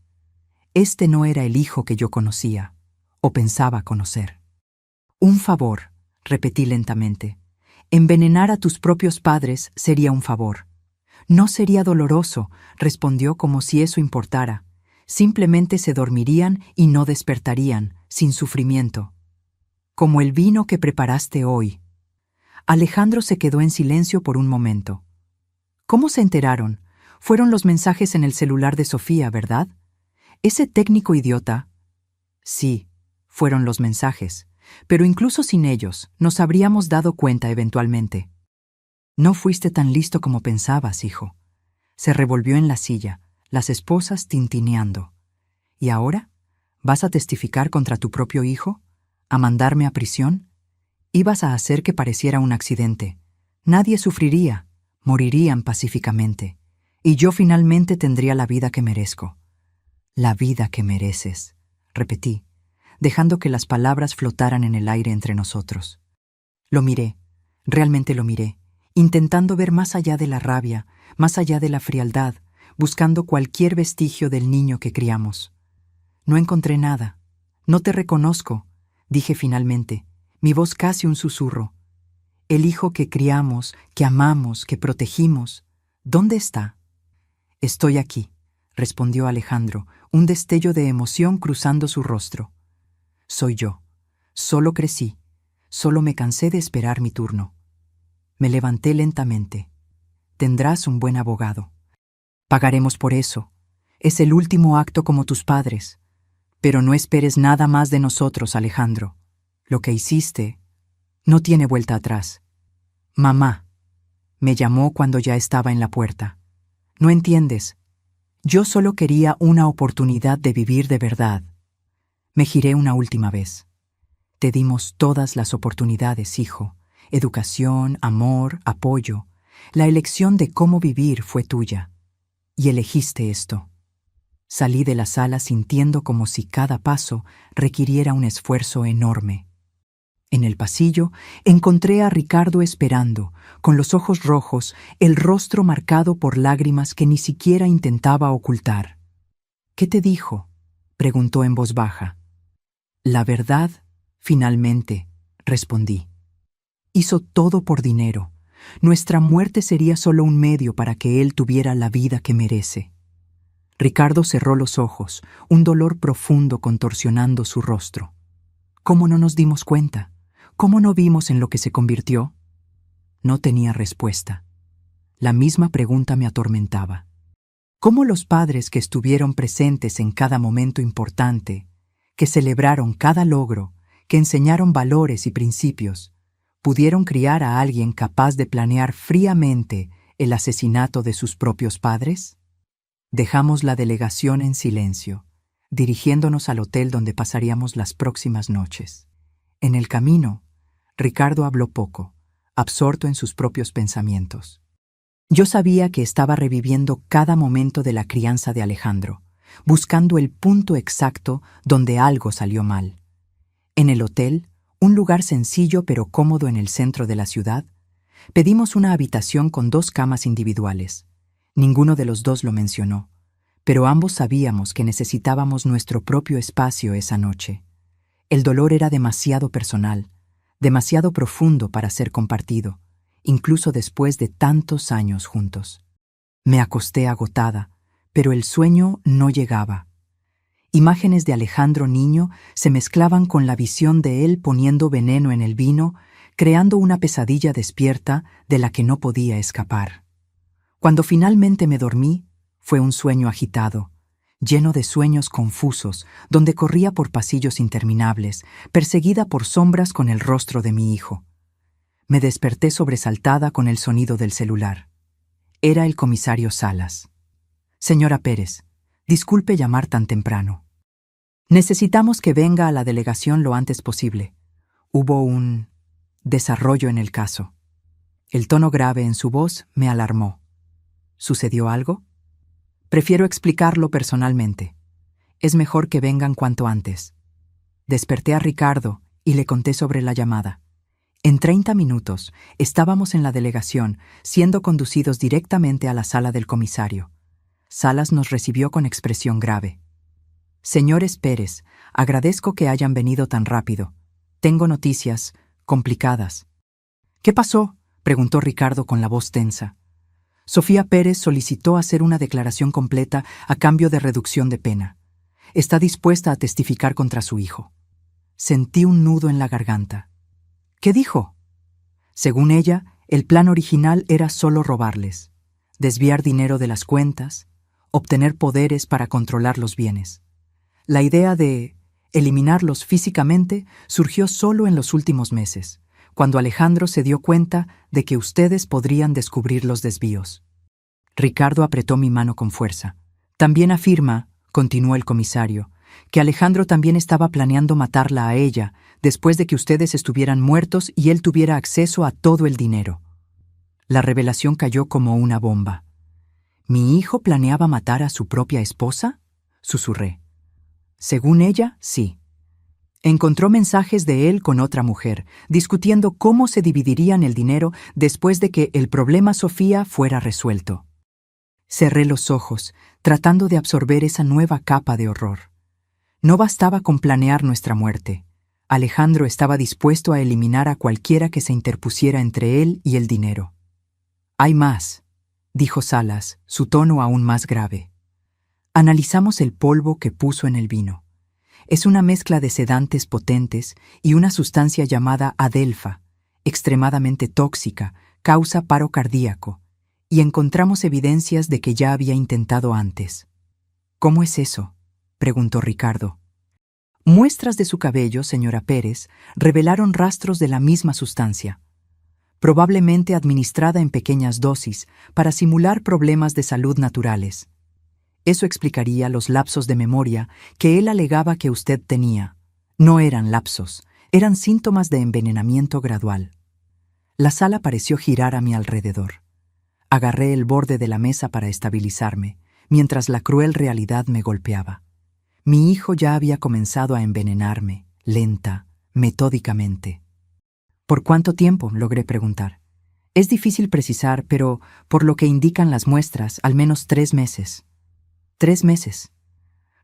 Este no era el hijo que yo conocía, o pensaba conocer. Un favor, repetí lentamente. Envenenar a tus propios padres sería un favor. No sería doloroso, respondió como si eso importara. Simplemente se dormirían y no despertarían, sin sufrimiento. Como el vino que preparaste hoy. Alejandro se quedó en silencio por un momento. ¿Cómo se enteraron? Fueron los mensajes en el celular de Sofía, ¿verdad? Ese técnico idiota. Sí, fueron los mensajes, pero incluso sin ellos nos habríamos dado cuenta eventualmente. No fuiste tan listo como pensabas, hijo. Se revolvió en la silla, las esposas tintineando. ¿Y ahora? ¿Vas a testificar contra tu propio hijo? ¿A mandarme a prisión? Ibas a hacer que pareciera un accidente. Nadie sufriría, morirían pacíficamente. Y yo finalmente tendría la vida que merezco. La vida que mereces, repetí, dejando que las palabras flotaran en el aire entre nosotros. Lo miré, realmente lo miré, intentando ver más allá de la rabia, más allá de la frialdad, buscando cualquier vestigio del niño que criamos. No encontré nada. No te reconozco, dije finalmente, mi voz casi un susurro. El hijo que criamos, que amamos, que protegimos, ¿dónde está? Estoy aquí, respondió Alejandro, un destello de emoción cruzando su rostro. Soy yo. Solo crecí. Solo me cansé de esperar mi turno. Me levanté lentamente. Tendrás un buen abogado. Pagaremos por eso. Es el último acto como tus padres. Pero no esperes nada más de nosotros, Alejandro. Lo que hiciste no tiene vuelta atrás. Mamá, me llamó cuando ya estaba en la puerta. No entiendes. Yo solo quería una oportunidad de vivir de verdad. Me giré una última vez. Te dimos todas las oportunidades, hijo. Educación, amor, apoyo. La elección de cómo vivir fue tuya. Y elegiste esto. Salí de la sala sintiendo como si cada paso requiriera un esfuerzo enorme. En el pasillo encontré a Ricardo esperando, con los ojos rojos, el rostro marcado por lágrimas que ni siquiera intentaba ocultar. ¿Qué te dijo?, preguntó en voz baja. La verdad, finalmente, respondí. Hizo todo por dinero. Nuestra muerte sería solo un medio para que él tuviera la vida que merece. Ricardo cerró los ojos, un dolor profundo contorsionando su rostro. ¿Cómo no nos dimos cuenta? ¿Cómo no vimos en lo que se convirtió? No tenía respuesta. La misma pregunta me atormentaba. ¿Cómo los padres que estuvieron presentes en cada momento importante, que celebraron cada logro, que enseñaron valores y principios, pudieron criar a alguien capaz de planear fríamente el asesinato de sus propios padres? Dejamos la delegación en silencio, dirigiéndonos al hotel donde pasaríamos las próximas noches. En el camino, Ricardo habló poco, absorto en sus propios pensamientos. Yo sabía que estaba reviviendo cada momento de la crianza de Alejandro, buscando el punto exacto donde algo salió mal. En el hotel, un lugar sencillo pero cómodo en el centro de la ciudad, pedimos una habitación con 2 camas individuales. Ninguno de los dos lo mencionó, pero ambos sabíamos que necesitábamos nuestro propio espacio esa noche. El dolor era demasiado personal, demasiado profundo para ser compartido, incluso después de tantos años juntos. Me acosté agotada, pero el sueño no llegaba. Imágenes de Alejandro niño se mezclaban con la visión de él poniendo veneno en el vino, creando una pesadilla despierta de la que no podía escapar. Cuando finalmente me dormí, fue un sueño agitado, lleno de sueños confusos, donde corría por pasillos interminables, perseguida por sombras con el rostro de mi hijo. Me desperté sobresaltada con el sonido del celular. Era el comisario Salas. Señora Pérez, disculpe llamar tan temprano. Necesitamos que venga a la delegación lo antes posible. Hubo un desarrollo en el caso. El tono grave en su voz me alarmó. ¿Sucedió algo? Prefiero explicarlo personalmente. Es mejor que vengan cuanto antes. Desperté a Ricardo y le conté sobre la llamada. En 30 minutos estábamos en la delegación, siendo conducidos directamente a la sala del comisario. Salas nos recibió con expresión grave. Señores Pérez, agradezco que hayan venido tan rápido. Tengo noticias complicadas. ¿Qué pasó?, preguntó Ricardo con la voz tensa. Sofía Pérez solicitó hacer una declaración completa a cambio de reducción de pena. Está dispuesta a testificar contra su hijo. Sentí un nudo en la garganta. ¿Qué dijo? Según ella, el plan original era solo robarles, desviar dinero de las cuentas, obtener poderes para controlar los bienes. La idea de eliminarlos físicamente surgió solo en los últimos meses, cuando Alejandro se dio cuenta de que ustedes podrían descubrir los desvíos. Ricardo apretó mi mano con fuerza. También afirma, continuó el comisario, que Alejandro también estaba planeando matarla a ella después de que ustedes estuvieran muertos y él tuviera acceso a todo el dinero. La revelación cayó como una bomba. ¿Mi hijo planeaba matar a su propia esposa?, susurré. Según ella, sí. Encontró mensajes de él con otra mujer, discutiendo cómo se dividirían el dinero después de que el problema Sofía fuera resuelto. Cerré los ojos, tratando de absorber esa nueva capa de horror. No bastaba con planear nuestra muerte. Alejandro estaba dispuesto a eliminar a cualquiera que se interpusiera entre él y el dinero. Hay más, dijo Salas, su tono aún más grave. Analizamos el polvo que puso en el vino. Es una mezcla de sedantes potentes y una sustancia llamada adelfa, extremadamente tóxica, causa paro cardíaco, y encontramos evidencias de que ya había intentado antes. ¿Cómo es eso?, preguntó Ricardo. Muestras de su cabello, señora Pérez, revelaron rastros de la misma sustancia, probablemente administrada en pequeñas dosis para simular problemas de salud naturales. Eso explicaría los lapsos de memoria que él alegaba que usted tenía. No eran lapsos, eran síntomas de envenenamiento gradual. La sala pareció girar a mi alrededor. Agarré el borde de la mesa para estabilizarme, mientras la cruel realidad me golpeaba. Mi hijo ya había comenzado a envenenarme, lenta, metódicamente. ¿Por cuánto tiempo?, logré preguntar. Es difícil precisar, pero, por lo que indican las muestras, al menos 3 meses. 3 meses.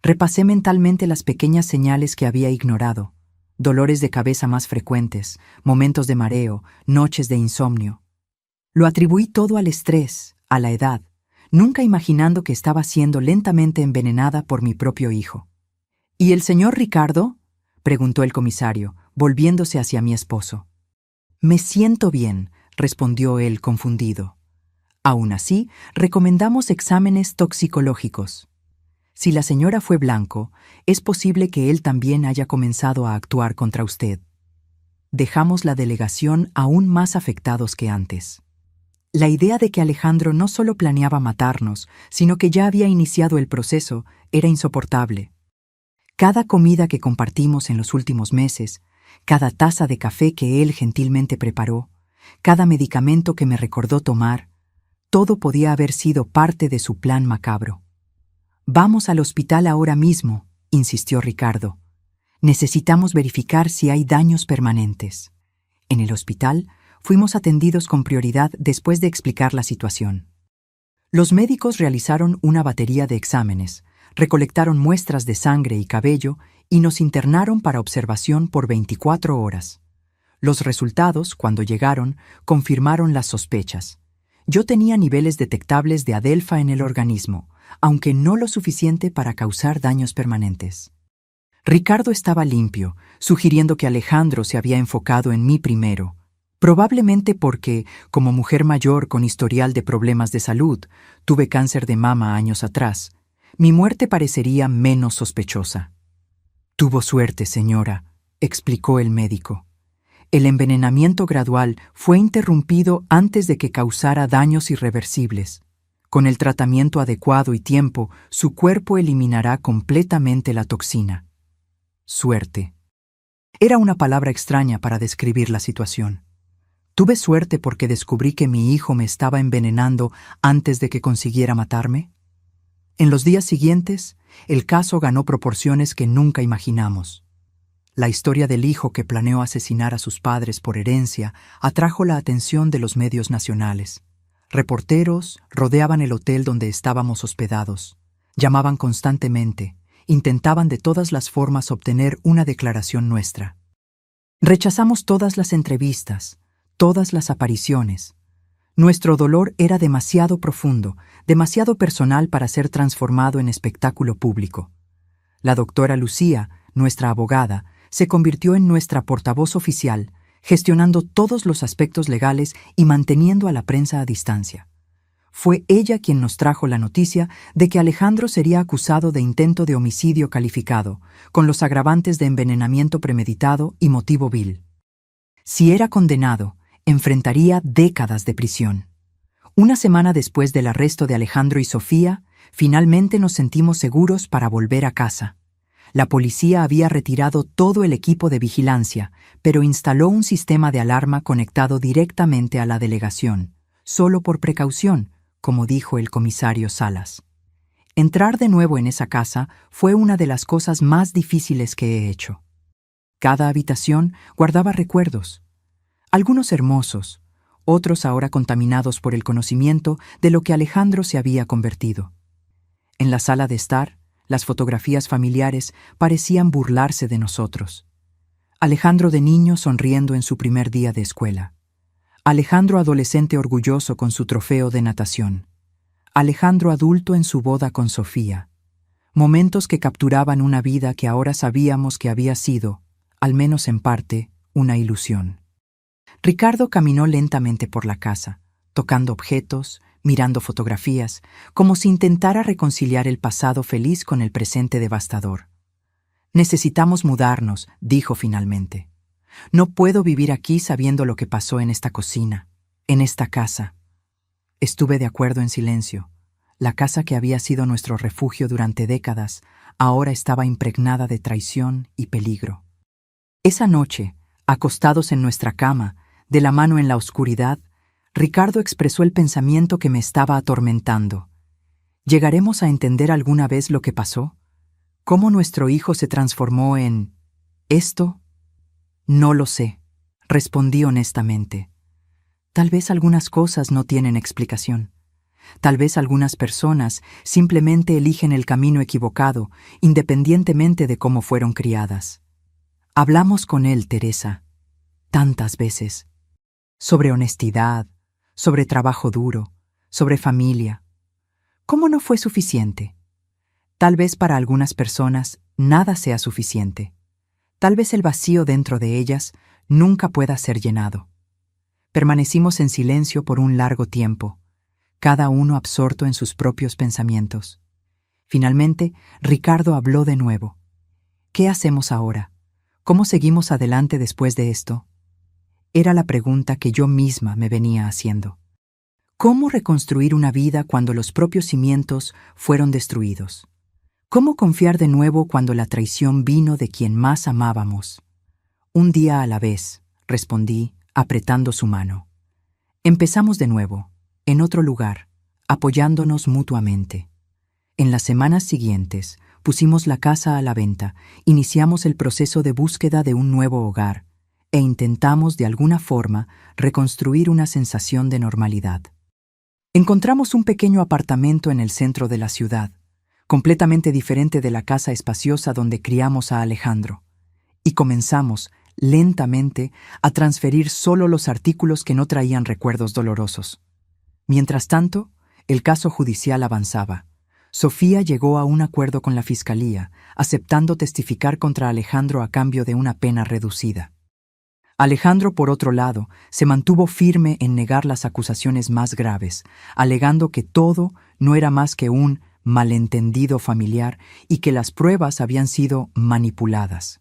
Repasé mentalmente las pequeñas señales que había ignorado. Dolores de cabeza más frecuentes, momentos de mareo, noches de insomnio. Lo atribuí todo al estrés, a la edad, nunca imaginando que estaba siendo lentamente envenenada por mi propio hijo. ¿Y el señor Ricardo?, preguntó el comisario, volviéndose hacia mi esposo. Me siento bien, respondió él confundido. Aún así, recomendamos exámenes toxicológicos. Si la señora fue blanco, es posible que él también haya comenzado a actuar contra usted. Dejamos la delegación aún más afectados que antes. La idea de que Alejandro no solo planeaba matarnos, sino que ya había iniciado el proceso, era insoportable. Cada comida que compartimos en los últimos meses, cada taza de café que él gentilmente preparó, cada medicamento que me recordó tomar, todo podía haber sido parte de su plan macabro. Vamos al hospital ahora mismo, insistió Ricardo. Necesitamos verificar si hay daños permanentes. En el hospital, fuimos atendidos con prioridad después de explicar la situación. Los médicos realizaron una batería de exámenes, recolectaron muestras de sangre y cabello y nos internaron para observación por 24 horas. Los resultados, cuando llegaron, confirmaron las sospechas. Yo tenía niveles detectables de adelfa en el organismo, aunque no lo suficiente para causar daños permanentes. Ricardo estaba limpio, sugiriendo que Alejandro se había enfocado en mí primero, probablemente porque, como mujer mayor con historial de problemas de salud, tuve cáncer de mama años atrás, mi muerte parecería menos sospechosa. Tuvo suerte, señora, explicó el médico. El envenenamiento gradual fue interrumpido antes de que causara daños irreversibles. Con el tratamiento adecuado y tiempo, su cuerpo eliminará completamente la toxina. Suerte. Era una palabra extraña para describir la situación. ¿Tuve suerte porque descubrí que mi hijo me estaba envenenando antes de que consiguiera matarme? En los días siguientes, el caso ganó proporciones que nunca imaginamos. La historia del hijo que planeó asesinar a sus padres por herencia atrajo la atención de los medios nacionales. Reporteros rodeaban el hotel donde estábamos hospedados. Llamaban constantemente. Intentaban de todas las formas obtener una declaración nuestra. Rechazamos todas las entrevistas, todas las apariciones. Nuestro dolor era demasiado profundo, demasiado personal para ser transformado en espectáculo público. La doctora Lucía, nuestra abogada, se convirtió en nuestra portavoz oficial, gestionando todos los aspectos legales y manteniendo a la prensa a distancia. Fue ella quien nos trajo la noticia de que Alejandro sería acusado de intento de homicidio calificado, con los agravantes de envenenamiento premeditado y motivo vil. Si era condenado, enfrentaría décadas de prisión. Una semana después del arresto de Alejandro y Sofía, finalmente nos sentimos seguros para volver a casa. La policía había retirado todo el equipo de vigilancia, pero instaló un sistema de alarma conectado directamente a la delegación, solo por precaución, como dijo el comisario Salas. Entrar de nuevo en esa casa fue una de las cosas más difíciles que he hecho. Cada habitación guardaba recuerdos, algunos hermosos, otros ahora contaminados por el conocimiento de lo que Alejandro se había convertido. En la sala de estar, las fotografías familiares parecían burlarse de nosotros. Alejandro de niño sonriendo en su primer día de escuela. Alejandro adolescente orgulloso con su trofeo de natación. Alejandro adulto en su boda con Sofía. Momentos que capturaban una vida que ahora sabíamos que había sido, al menos en parte, una ilusión. Ricardo caminó lentamente por la casa, tocando objetos, mirando fotografías, como si intentara reconciliar el pasado feliz con el presente devastador. «Necesitamos mudarnos», dijo finalmente. «No puedo vivir aquí sabiendo lo que pasó en esta cocina, en esta casa». Estuve de acuerdo en silencio. La casa que había sido nuestro refugio durante décadas, ahora estaba impregnada de traición y peligro. Esa noche, acostados en nuestra cama, de la mano en la oscuridad, Ricardo expresó el pensamiento que me estaba atormentando. ¿Llegaremos a entender alguna vez lo que pasó? ¿Cómo nuestro hijo se transformó en esto? No lo sé, respondí honestamente. Tal vez algunas cosas no tienen explicación. Tal vez algunas personas simplemente eligen el camino equivocado, independientemente de cómo fueron criadas. Hablamos con él, Teresa, tantas veces, sobre honestidad, sobre trabajo duro, sobre familia. ¿Cómo no fue suficiente? Tal vez para algunas personas nada sea suficiente. Tal vez el vacío dentro de ellas nunca pueda ser llenado. Permanecimos en silencio por un largo tiempo, cada uno absorto en sus propios pensamientos. Finalmente, Ricardo habló de nuevo. ¿Qué hacemos ahora? ¿Cómo seguimos adelante después de esto? Era la pregunta que yo misma me venía haciendo. ¿Cómo reconstruir una vida cuando los propios cimientos fueron destruidos? ¿Cómo confiar de nuevo cuando la traición vino de quien más amábamos? Un día a la vez, respondí, apretando su mano. Empezamos de nuevo, en otro lugar, apoyándonos mutuamente. En las semanas siguientes, pusimos la casa a la venta, iniciamos el proceso de búsqueda de un nuevo hogar e intentamos de alguna forma reconstruir una sensación de normalidad. Encontramos un pequeño apartamento en el centro de la ciudad, completamente diferente de la casa espaciosa donde criamos a Alejandro, y comenzamos, lentamente, a transferir solo los artículos que no traían recuerdos dolorosos. Mientras tanto, el caso judicial avanzaba. Sofía llegó a un acuerdo con la fiscalía, aceptando testificar contra Alejandro a cambio de una pena reducida. Alejandro, por otro lado, se mantuvo firme en negar las acusaciones más graves, alegando que todo no era más que un malentendido familiar y que las pruebas habían sido manipuladas.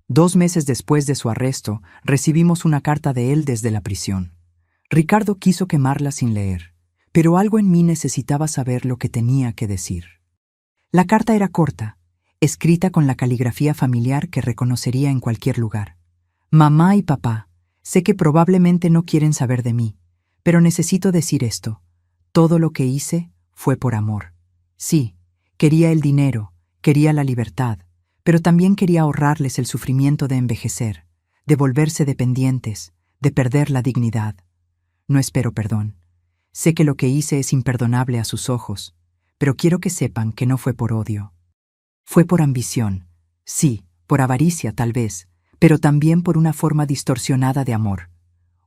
2 meses después de su arresto, recibimos una carta de él desde la prisión. Ricardo quiso quemarla sin leer, pero algo en mí necesitaba saber lo que tenía que decir. La carta era corta, escrita con la caligrafía familiar que reconocería en cualquier lugar. Mamá y papá, sé que probablemente no quieren saber de mí, pero necesito decir esto. Todo lo que hice fue por amor. Sí, quería el dinero, quería la libertad, pero también quería ahorrarles el sufrimiento de envejecer, de volverse dependientes, de perder la dignidad. No espero perdón. Sé que lo que hice es imperdonable a sus ojos, pero quiero que sepan que no fue por odio. Fue por ambición, sí, por avaricia tal vez, pero también por una forma distorsionada de amor.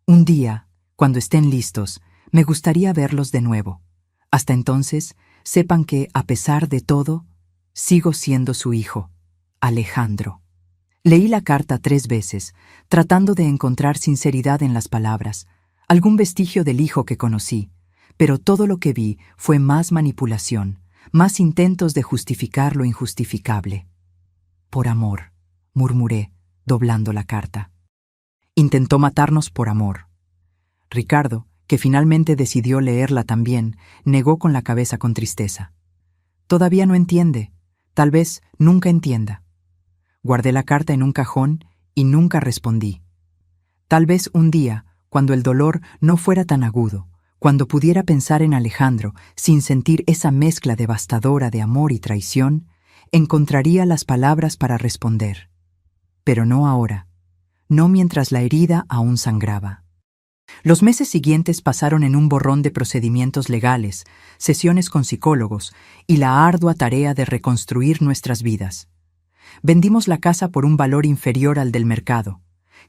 Un día, cuando estén listos, me gustaría verlos de nuevo. Hasta entonces, sepan que, a pesar de todo, sigo siendo su hijo, Alejandro. Leí la carta 3 veces, tratando de encontrar sinceridad en las palabras, algún vestigio del hijo que conocí, pero todo lo que vi fue más manipulación, más intentos de justificar lo injustificable. Por amor, murmuré, doblando la carta. Intentó matarnos por amor. Ricardo, que finalmente decidió leerla también, negó con la cabeza con tristeza. Todavía no entiende, tal vez nunca entienda. Guardé la carta en un cajón y nunca respondí. Tal vez un día, cuando el dolor no fuera tan agudo, cuando pudiera pensar en Alejandro sin sentir esa mezcla devastadora de amor y traición, encontraría las palabras para responder. Pero no ahora, no mientras la herida aún sangraba. Los meses siguientes pasaron en un borrón de procedimientos legales, sesiones con psicólogos y la ardua tarea de reconstruir nuestras vidas. Vendimos la casa por un valor inferior al del mercado.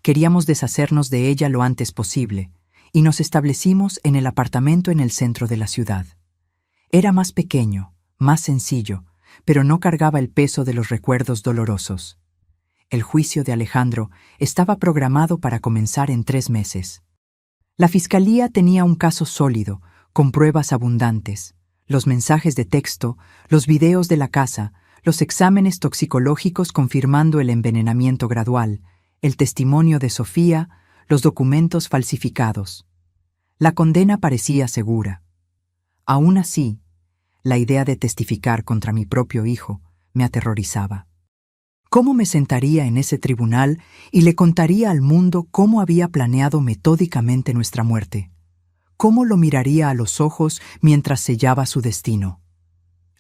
Queríamos deshacernos de ella lo antes posible, y nos establecimos en el apartamento en el centro de la ciudad. Era más pequeño, más sencillo, pero no cargaba el peso de los recuerdos dolorosos. El juicio de Alejandro estaba programado para comenzar en 3 meses. La fiscalía tenía un caso sólido, con pruebas abundantes, los mensajes de texto, los videos de la casa, los exámenes toxicológicos confirmando el envenenamiento gradual, el testimonio de Sofía, los documentos falsificados. La condena parecía segura. Aún así, la idea de testificar contra mi propio hijo me aterrorizaba. ¿Cómo me sentaría en ese tribunal y le contaría al mundo cómo había planeado metódicamente nuestra muerte? ¿Cómo lo miraría a los ojos mientras sellaba su destino?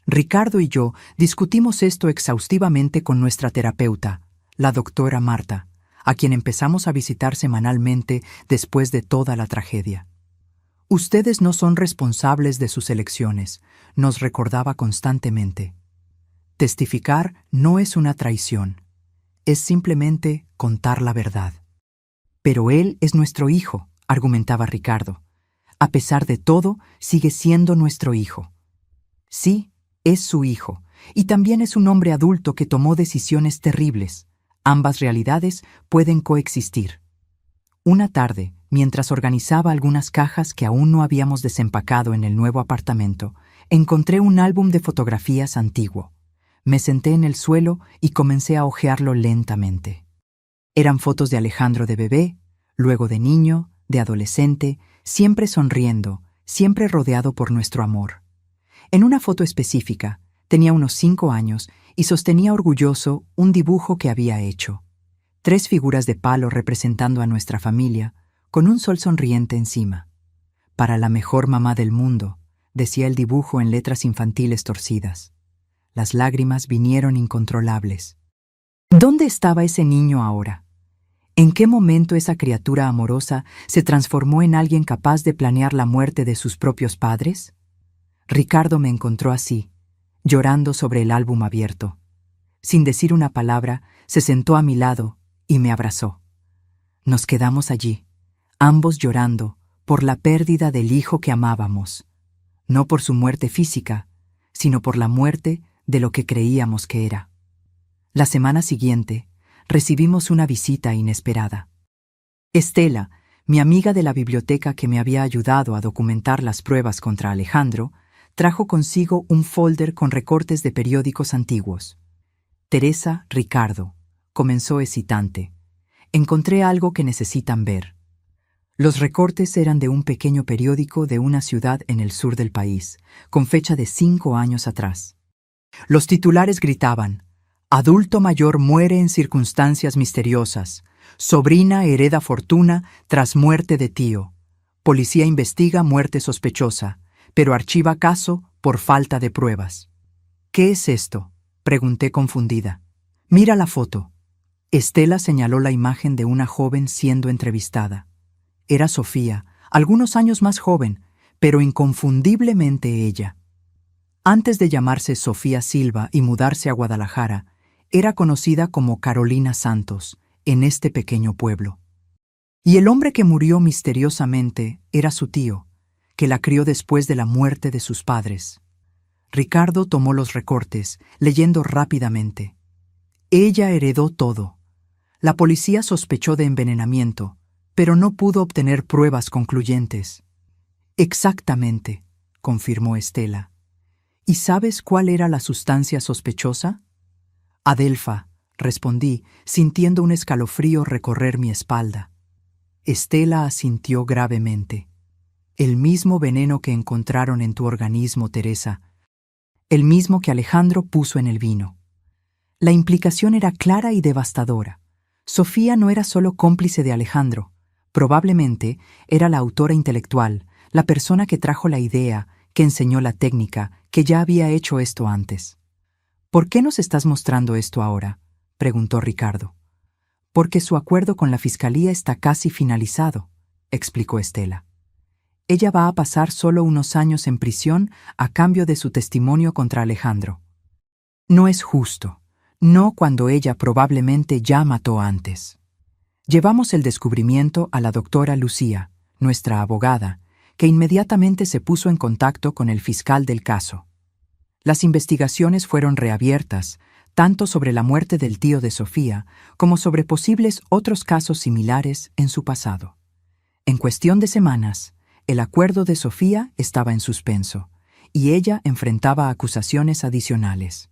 Ricardo y yo discutimos esto exhaustivamente con nuestra terapeuta, la doctora Marta, a quien empezamos a visitar semanalmente después de toda la tragedia. Ustedes no son responsables de sus elecciones, nos recordaba constantemente. Testificar no es una traición, es simplemente contar la verdad. Pero él es nuestro hijo, argumentaba Ricardo. A pesar de todo, sigue siendo nuestro hijo. Sí, es su hijo, y también es un hombre adulto que tomó decisiones terribles. Ambas realidades pueden coexistir. Una tarde, mientras organizaba algunas cajas que aún no habíamos desempacado en el nuevo apartamento, encontré un álbum de fotografías antiguo. Me senté en el suelo y comencé a hojearlo lentamente. Eran fotos de Alejandro de bebé, luego de niño, de adolescente, siempre sonriendo, siempre rodeado por nuestro amor. En una foto específica, tenía unos 5 años y sostenía orgulloso un dibujo que había hecho. 3 figuras de palo representando a nuestra familia, con un sol sonriente encima. Para la mejor mamá del mundo, decía el dibujo en letras infantiles torcidas. Las lágrimas vinieron incontrolables. ¿Dónde estaba ese niño ahora? ¿En qué momento esa criatura amorosa se transformó en alguien capaz de planear la muerte de sus propios padres? Ricardo me encontró así, llorando sobre el álbum abierto. Sin decir una palabra, se sentó a mi lado y me abrazó. Nos quedamos allí, ambos llorando por la pérdida del hijo que amábamos, no por su muerte física, sino por la muerte de lo que creíamos que era. La semana siguiente, recibimos una visita inesperada. Estela, mi amiga de la biblioteca que me había ayudado a documentar las pruebas contra Alejandro, trajo consigo un folder con recortes de periódicos antiguos. Teresa, Ricardo, comenzó excitante. Encontré algo que necesitan ver. Los recortes eran de un pequeño periódico de una ciudad en el sur del país, con fecha de 5 años atrás. Los titulares gritaban: adulto mayor muere en circunstancias misteriosas. Sobrina hereda fortuna tras muerte de tío. Policía investiga muerte sospechosa, pero archiva caso por falta de pruebas. ¿Qué es esto?, pregunté confundida. Mira la foto. Estela señaló la imagen de una joven siendo entrevistada. Era Sofía, algunos años más joven, pero inconfundiblemente ella. Antes de llamarse Sofía Silva y mudarse a Guadalajara, era conocida como Carolina Santos, en este pequeño pueblo. Y el hombre que murió misteriosamente era su tío, que la crió después de la muerte de sus padres. Ricardo tomó los recortes, leyendo rápidamente. Ella heredó todo. La policía sospechó de envenenamiento, pero no pudo obtener pruebas concluyentes. Exactamente, confirmó Estela. ¿Y sabes cuál era la sustancia sospechosa? Adelfa, respondí, sintiendo un escalofrío recorrer mi espalda. Estela asintió gravemente. El mismo veneno que encontraron en tu organismo, Teresa. El mismo que Alejandro puso en el vino. La implicación era clara y devastadora. Sofía no era solo cómplice de Alejandro. Probablemente era la autora intelectual, la persona que trajo la idea, que enseñó la técnica, que ya había hecho esto antes. ¿Por qué nos estás mostrando esto ahora?, preguntó Ricardo. Porque su acuerdo con la fiscalía está casi finalizado, explicó Estela. Ella va a pasar solo unos años en prisión a cambio de su testimonio contra Alejandro. No es justo, no cuando ella probablemente ya mató antes. Llevamos el descubrimiento a la doctora Lucía, nuestra abogada, que inmediatamente se puso en contacto con el fiscal del caso. Las investigaciones fueron reabiertas, tanto sobre la muerte del tío de Sofía como sobre posibles otros casos similares en su pasado. En cuestión de semanas, el acuerdo de Sofía estaba en suspenso, y ella enfrentaba acusaciones adicionales.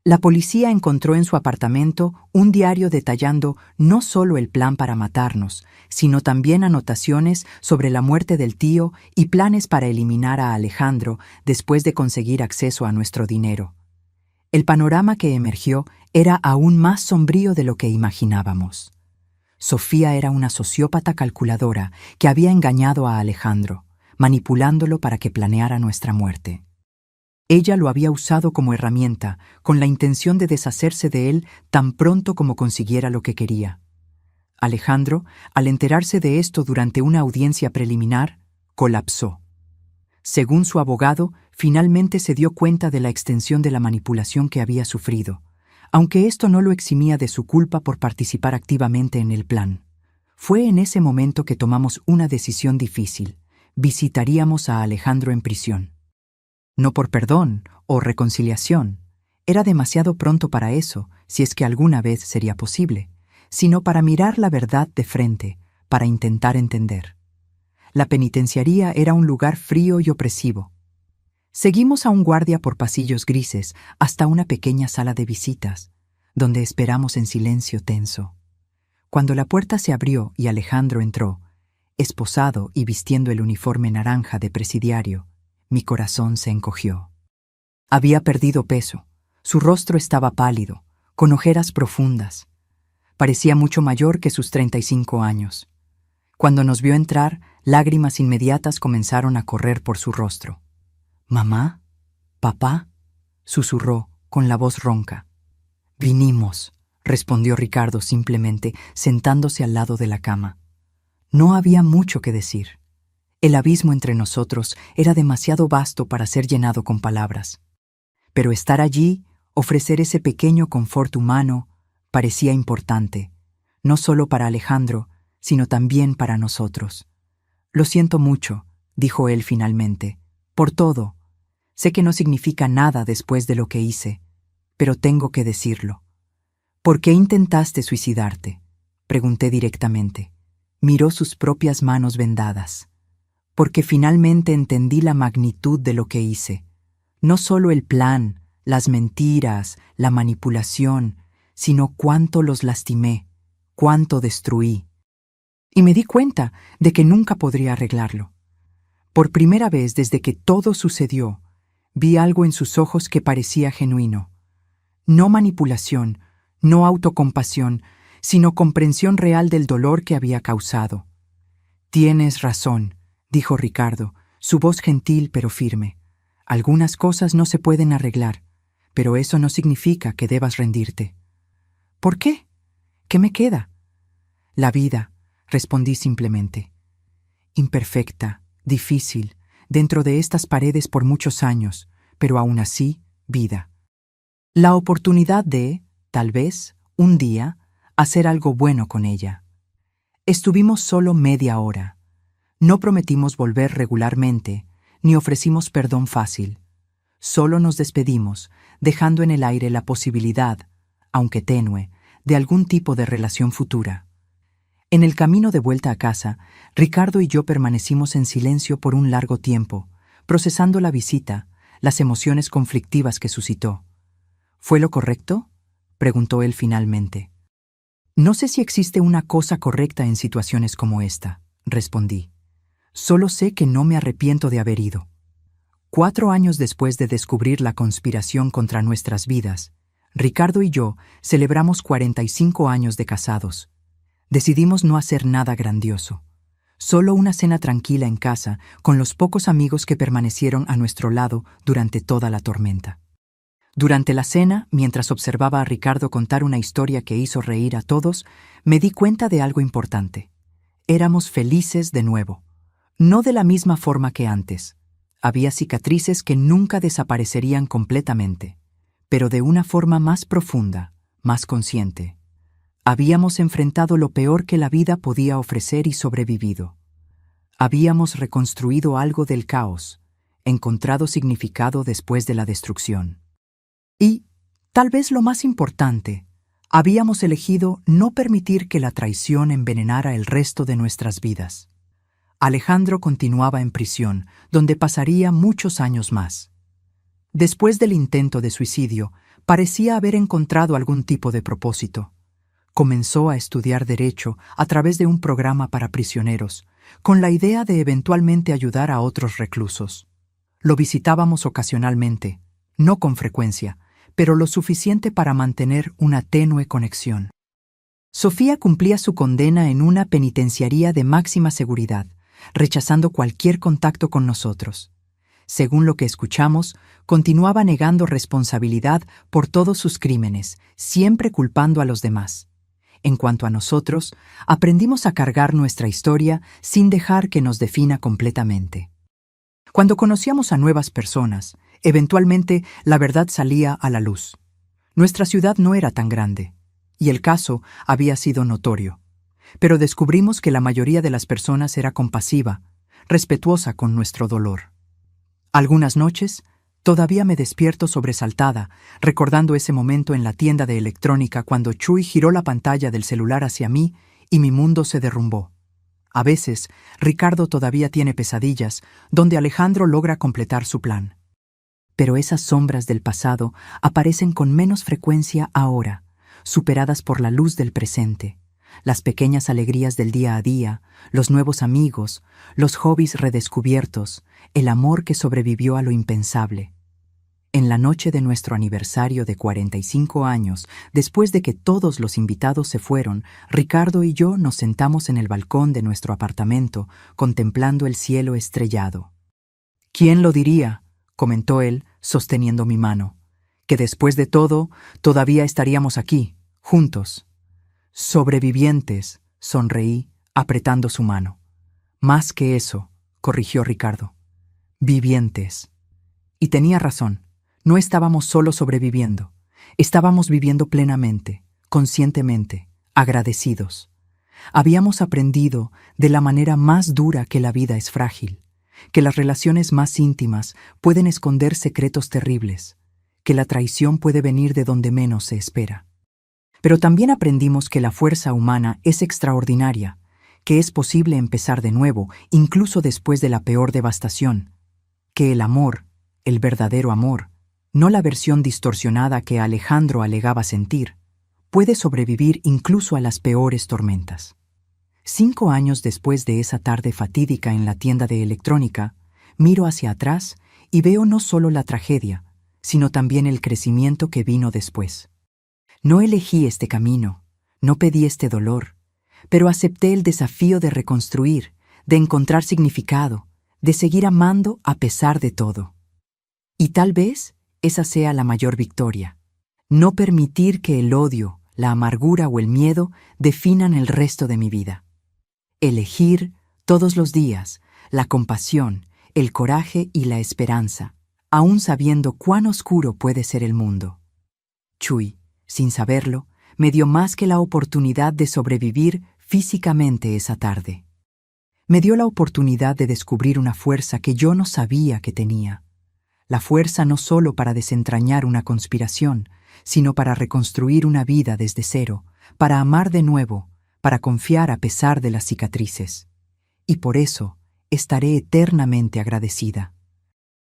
La policía encontró en su apartamento un diario detallando no solo el plan para matarnos, sino también anotaciones sobre la muerte del tío y planes para eliminar a Alejandro después de conseguir acceso a nuestro dinero. El panorama que emergió era aún más sombrío de lo que imaginábamos. Sofía era una sociópata calculadora que había engañado a Alejandro, manipulándolo para que planeara nuestra muerte. Ella lo había usado como herramienta, con la intención de deshacerse de él tan pronto como consiguiera lo que quería. Alejandro, al enterarse de esto durante una audiencia preliminar, colapsó. Según su abogado, finalmente se dio cuenta de la extensión de la manipulación que había sufrido, aunque esto no lo eximía de su culpa por participar activamente en el plan. Fue en ese momento que tomamos una decisión difícil. Visitaríamos a Alejandro en prisión. No por perdón o reconciliación, era demasiado pronto para eso, si es que alguna vez sería posible, sino para mirar la verdad de frente, para intentar entender. La penitenciaría era un lugar frío y opresivo. Seguimos a un guardia por pasillos grises hasta una pequeña sala de visitas, donde esperamos en silencio tenso. Cuando la puerta se abrió y Alejandro entró, esposado y vistiendo el uniforme naranja de presidiario, mi corazón se encogió. Había perdido peso, su rostro estaba pálido, con ojeras profundas. Parecía mucho mayor que sus 35 años. Cuando nos vio entrar, lágrimas inmediatas comenzaron a correr por su rostro. «¿Mamá? ¿Papá?», susurró con la voz ronca. «Vinimos», respondió Ricardo simplemente, sentándose al lado de la cama. No había mucho que decir. El abismo entre nosotros era demasiado vasto para ser llenado con palabras. Pero estar allí, ofrecer ese pequeño confort humano, parecía importante, no solo para Alejandro, sino también para nosotros. Lo siento mucho, dijo él finalmente, por todo. Sé que no significa nada después de lo que hice, pero tengo que decirlo. ¿Por qué intentaste suicidarte?, pregunté directamente. Miró sus propias manos vendadas. Porque finalmente entendí la magnitud de lo que hice. No solo el plan, las mentiras, la manipulación, sino cuánto los lastimé, cuánto destruí. Y me di cuenta de que nunca podría arreglarlo. Por primera vez desde que todo sucedió, vi algo en sus ojos que parecía genuino. No manipulación, no autocompasión, sino comprensión real del dolor que había causado. Tienes razón, dijo Ricardo, su voz gentil pero firme. Algunas cosas no se pueden arreglar, pero eso no significa que debas rendirte. ¿Por qué? ¿Qué me queda? La vida, respondí simplemente. Imperfecta, difícil, dentro de estas paredes por muchos años, pero aún así, vida. La oportunidad de, tal vez, un día, hacer algo bueno con ella. Estuvimos solo media hora. No prometimos volver regularmente, ni ofrecimos perdón fácil. Solo nos despedimos, dejando en el aire la posibilidad, aunque tenue, de algún tipo de relación futura. En el camino de vuelta a casa, Ricardo y yo permanecimos en silencio por un largo tiempo, procesando la visita, las emociones conflictivas que suscitó. ¿Fue lo correcto?, preguntó él finalmente. No sé si existe una cosa correcta en situaciones como esta, respondí. Solo sé que no me arrepiento de haber ido. 4 años después de descubrir la conspiración contra nuestras vidas, Ricardo y yo celebramos 45 años de casados. Decidimos no hacer nada grandioso. Solo una cena tranquila en casa con los pocos amigos que permanecieron a nuestro lado durante toda la tormenta. Durante la cena, mientras observaba a Ricardo contar una historia que hizo reír a todos, me di cuenta de algo importante. Éramos felices de nuevo. No de la misma forma que antes. Había cicatrices que nunca desaparecerían completamente, pero de una forma más profunda, más consciente. Habíamos enfrentado lo peor que la vida podía ofrecer y sobrevivido. Habíamos reconstruido algo del caos, encontrado significado después de la destrucción. Y, tal vez lo más importante, habíamos elegido no permitir que la traición envenenara el resto de nuestras vidas. Alejandro continuaba en prisión, donde pasaría muchos años más. Después del intento de suicidio, parecía haber encontrado algún tipo de propósito. Comenzó a estudiar Derecho a través de un programa para prisioneros, con la idea de eventualmente ayudar a otros reclusos. Lo visitábamos ocasionalmente, no con frecuencia, pero lo suficiente para mantener una tenue conexión. Sofía cumplía su condena en una penitenciaría de máxima seguridad, rechazando cualquier contacto con nosotros. Según lo que escuchamos, continuaba negando responsabilidad por todos sus crímenes, siempre culpando a los demás. En cuanto a nosotros, aprendimos a cargar nuestra historia sin dejar que nos defina completamente. Cuando conocíamos a nuevas personas, eventualmente la verdad salía a la luz. Nuestra ciudad no era tan grande, y el caso había sido notorio. Pero descubrimos que la mayoría de las personas era compasiva, respetuosa con nuestro dolor. Algunas noches, todavía me despierto sobresaltada, recordando ese momento en la tienda de electrónica cuando Chuy giró la pantalla del celular hacia mí y mi mundo se derrumbó. A veces, Ricardo todavía tiene pesadillas, donde Alejandro logra completar su plan. Pero esas sombras del pasado aparecen con menos frecuencia ahora, superadas por la luz del presente. Las pequeñas alegrías del día a día, los nuevos amigos, los hobbies redescubiertos, el amor que sobrevivió a lo impensable. En la noche de nuestro aniversario de 45 años, después de que todos los invitados se fueron, Ricardo y yo nos sentamos en el balcón de nuestro apartamento, contemplando el cielo estrellado. «¿Quién lo diría?», comentó él, sosteniendo mi mano, «que después de todo, todavía estaríamos aquí, Juntos. Sobrevivientes, sonreí, apretando su mano. Más que eso, corrigió Ricardo. Vivientes. Y tenía razón. No estábamos solo sobreviviendo. Estábamos viviendo plenamente, conscientemente, agradecidos. Habíamos aprendido de la manera más dura que la vida es frágil, que las relaciones más íntimas pueden esconder secretos terribles, que la traición puede venir de donde menos se espera. Pero también aprendimos que la fuerza humana es extraordinaria, que es posible empezar de nuevo, incluso después de la peor devastación, que el amor, el verdadero amor, no la versión distorsionada que Alejandro alegaba sentir, puede sobrevivir incluso a las peores tormentas. 5 años después de esa tarde fatídica en la tienda de electrónica, miro hacia atrás y veo no solo la tragedia, sino también el crecimiento que vino después. No elegí este camino, no pedí este dolor, pero acepté el desafío de reconstruir, de encontrar significado, de seguir amando a pesar de todo. Y tal vez esa sea la mayor victoria. No permitir que el odio, la amargura o el miedo definan el resto de mi vida. Elegir, todos los días, la compasión, el coraje y la esperanza, aún sabiendo cuán oscuro puede ser el mundo. Chuy, sin saberlo, me dio más que la oportunidad de sobrevivir físicamente esa tarde. Me dio la oportunidad de descubrir una fuerza que yo no sabía que tenía. La fuerza no solo para desentrañar una conspiración, sino para reconstruir una vida desde cero, para amar de nuevo, para confiar a pesar de las cicatrices. Y por eso estaré eternamente agradecida.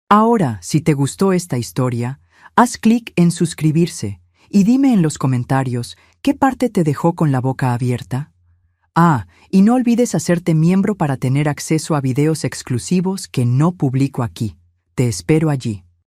Ahora, si te gustó esta historia, haz clic en suscribirse y dime en los comentarios qué parte te dejó con la boca abierta. Y no olvides hacerte miembro para tener acceso a videos exclusivos que no publico aquí. Te espero allí.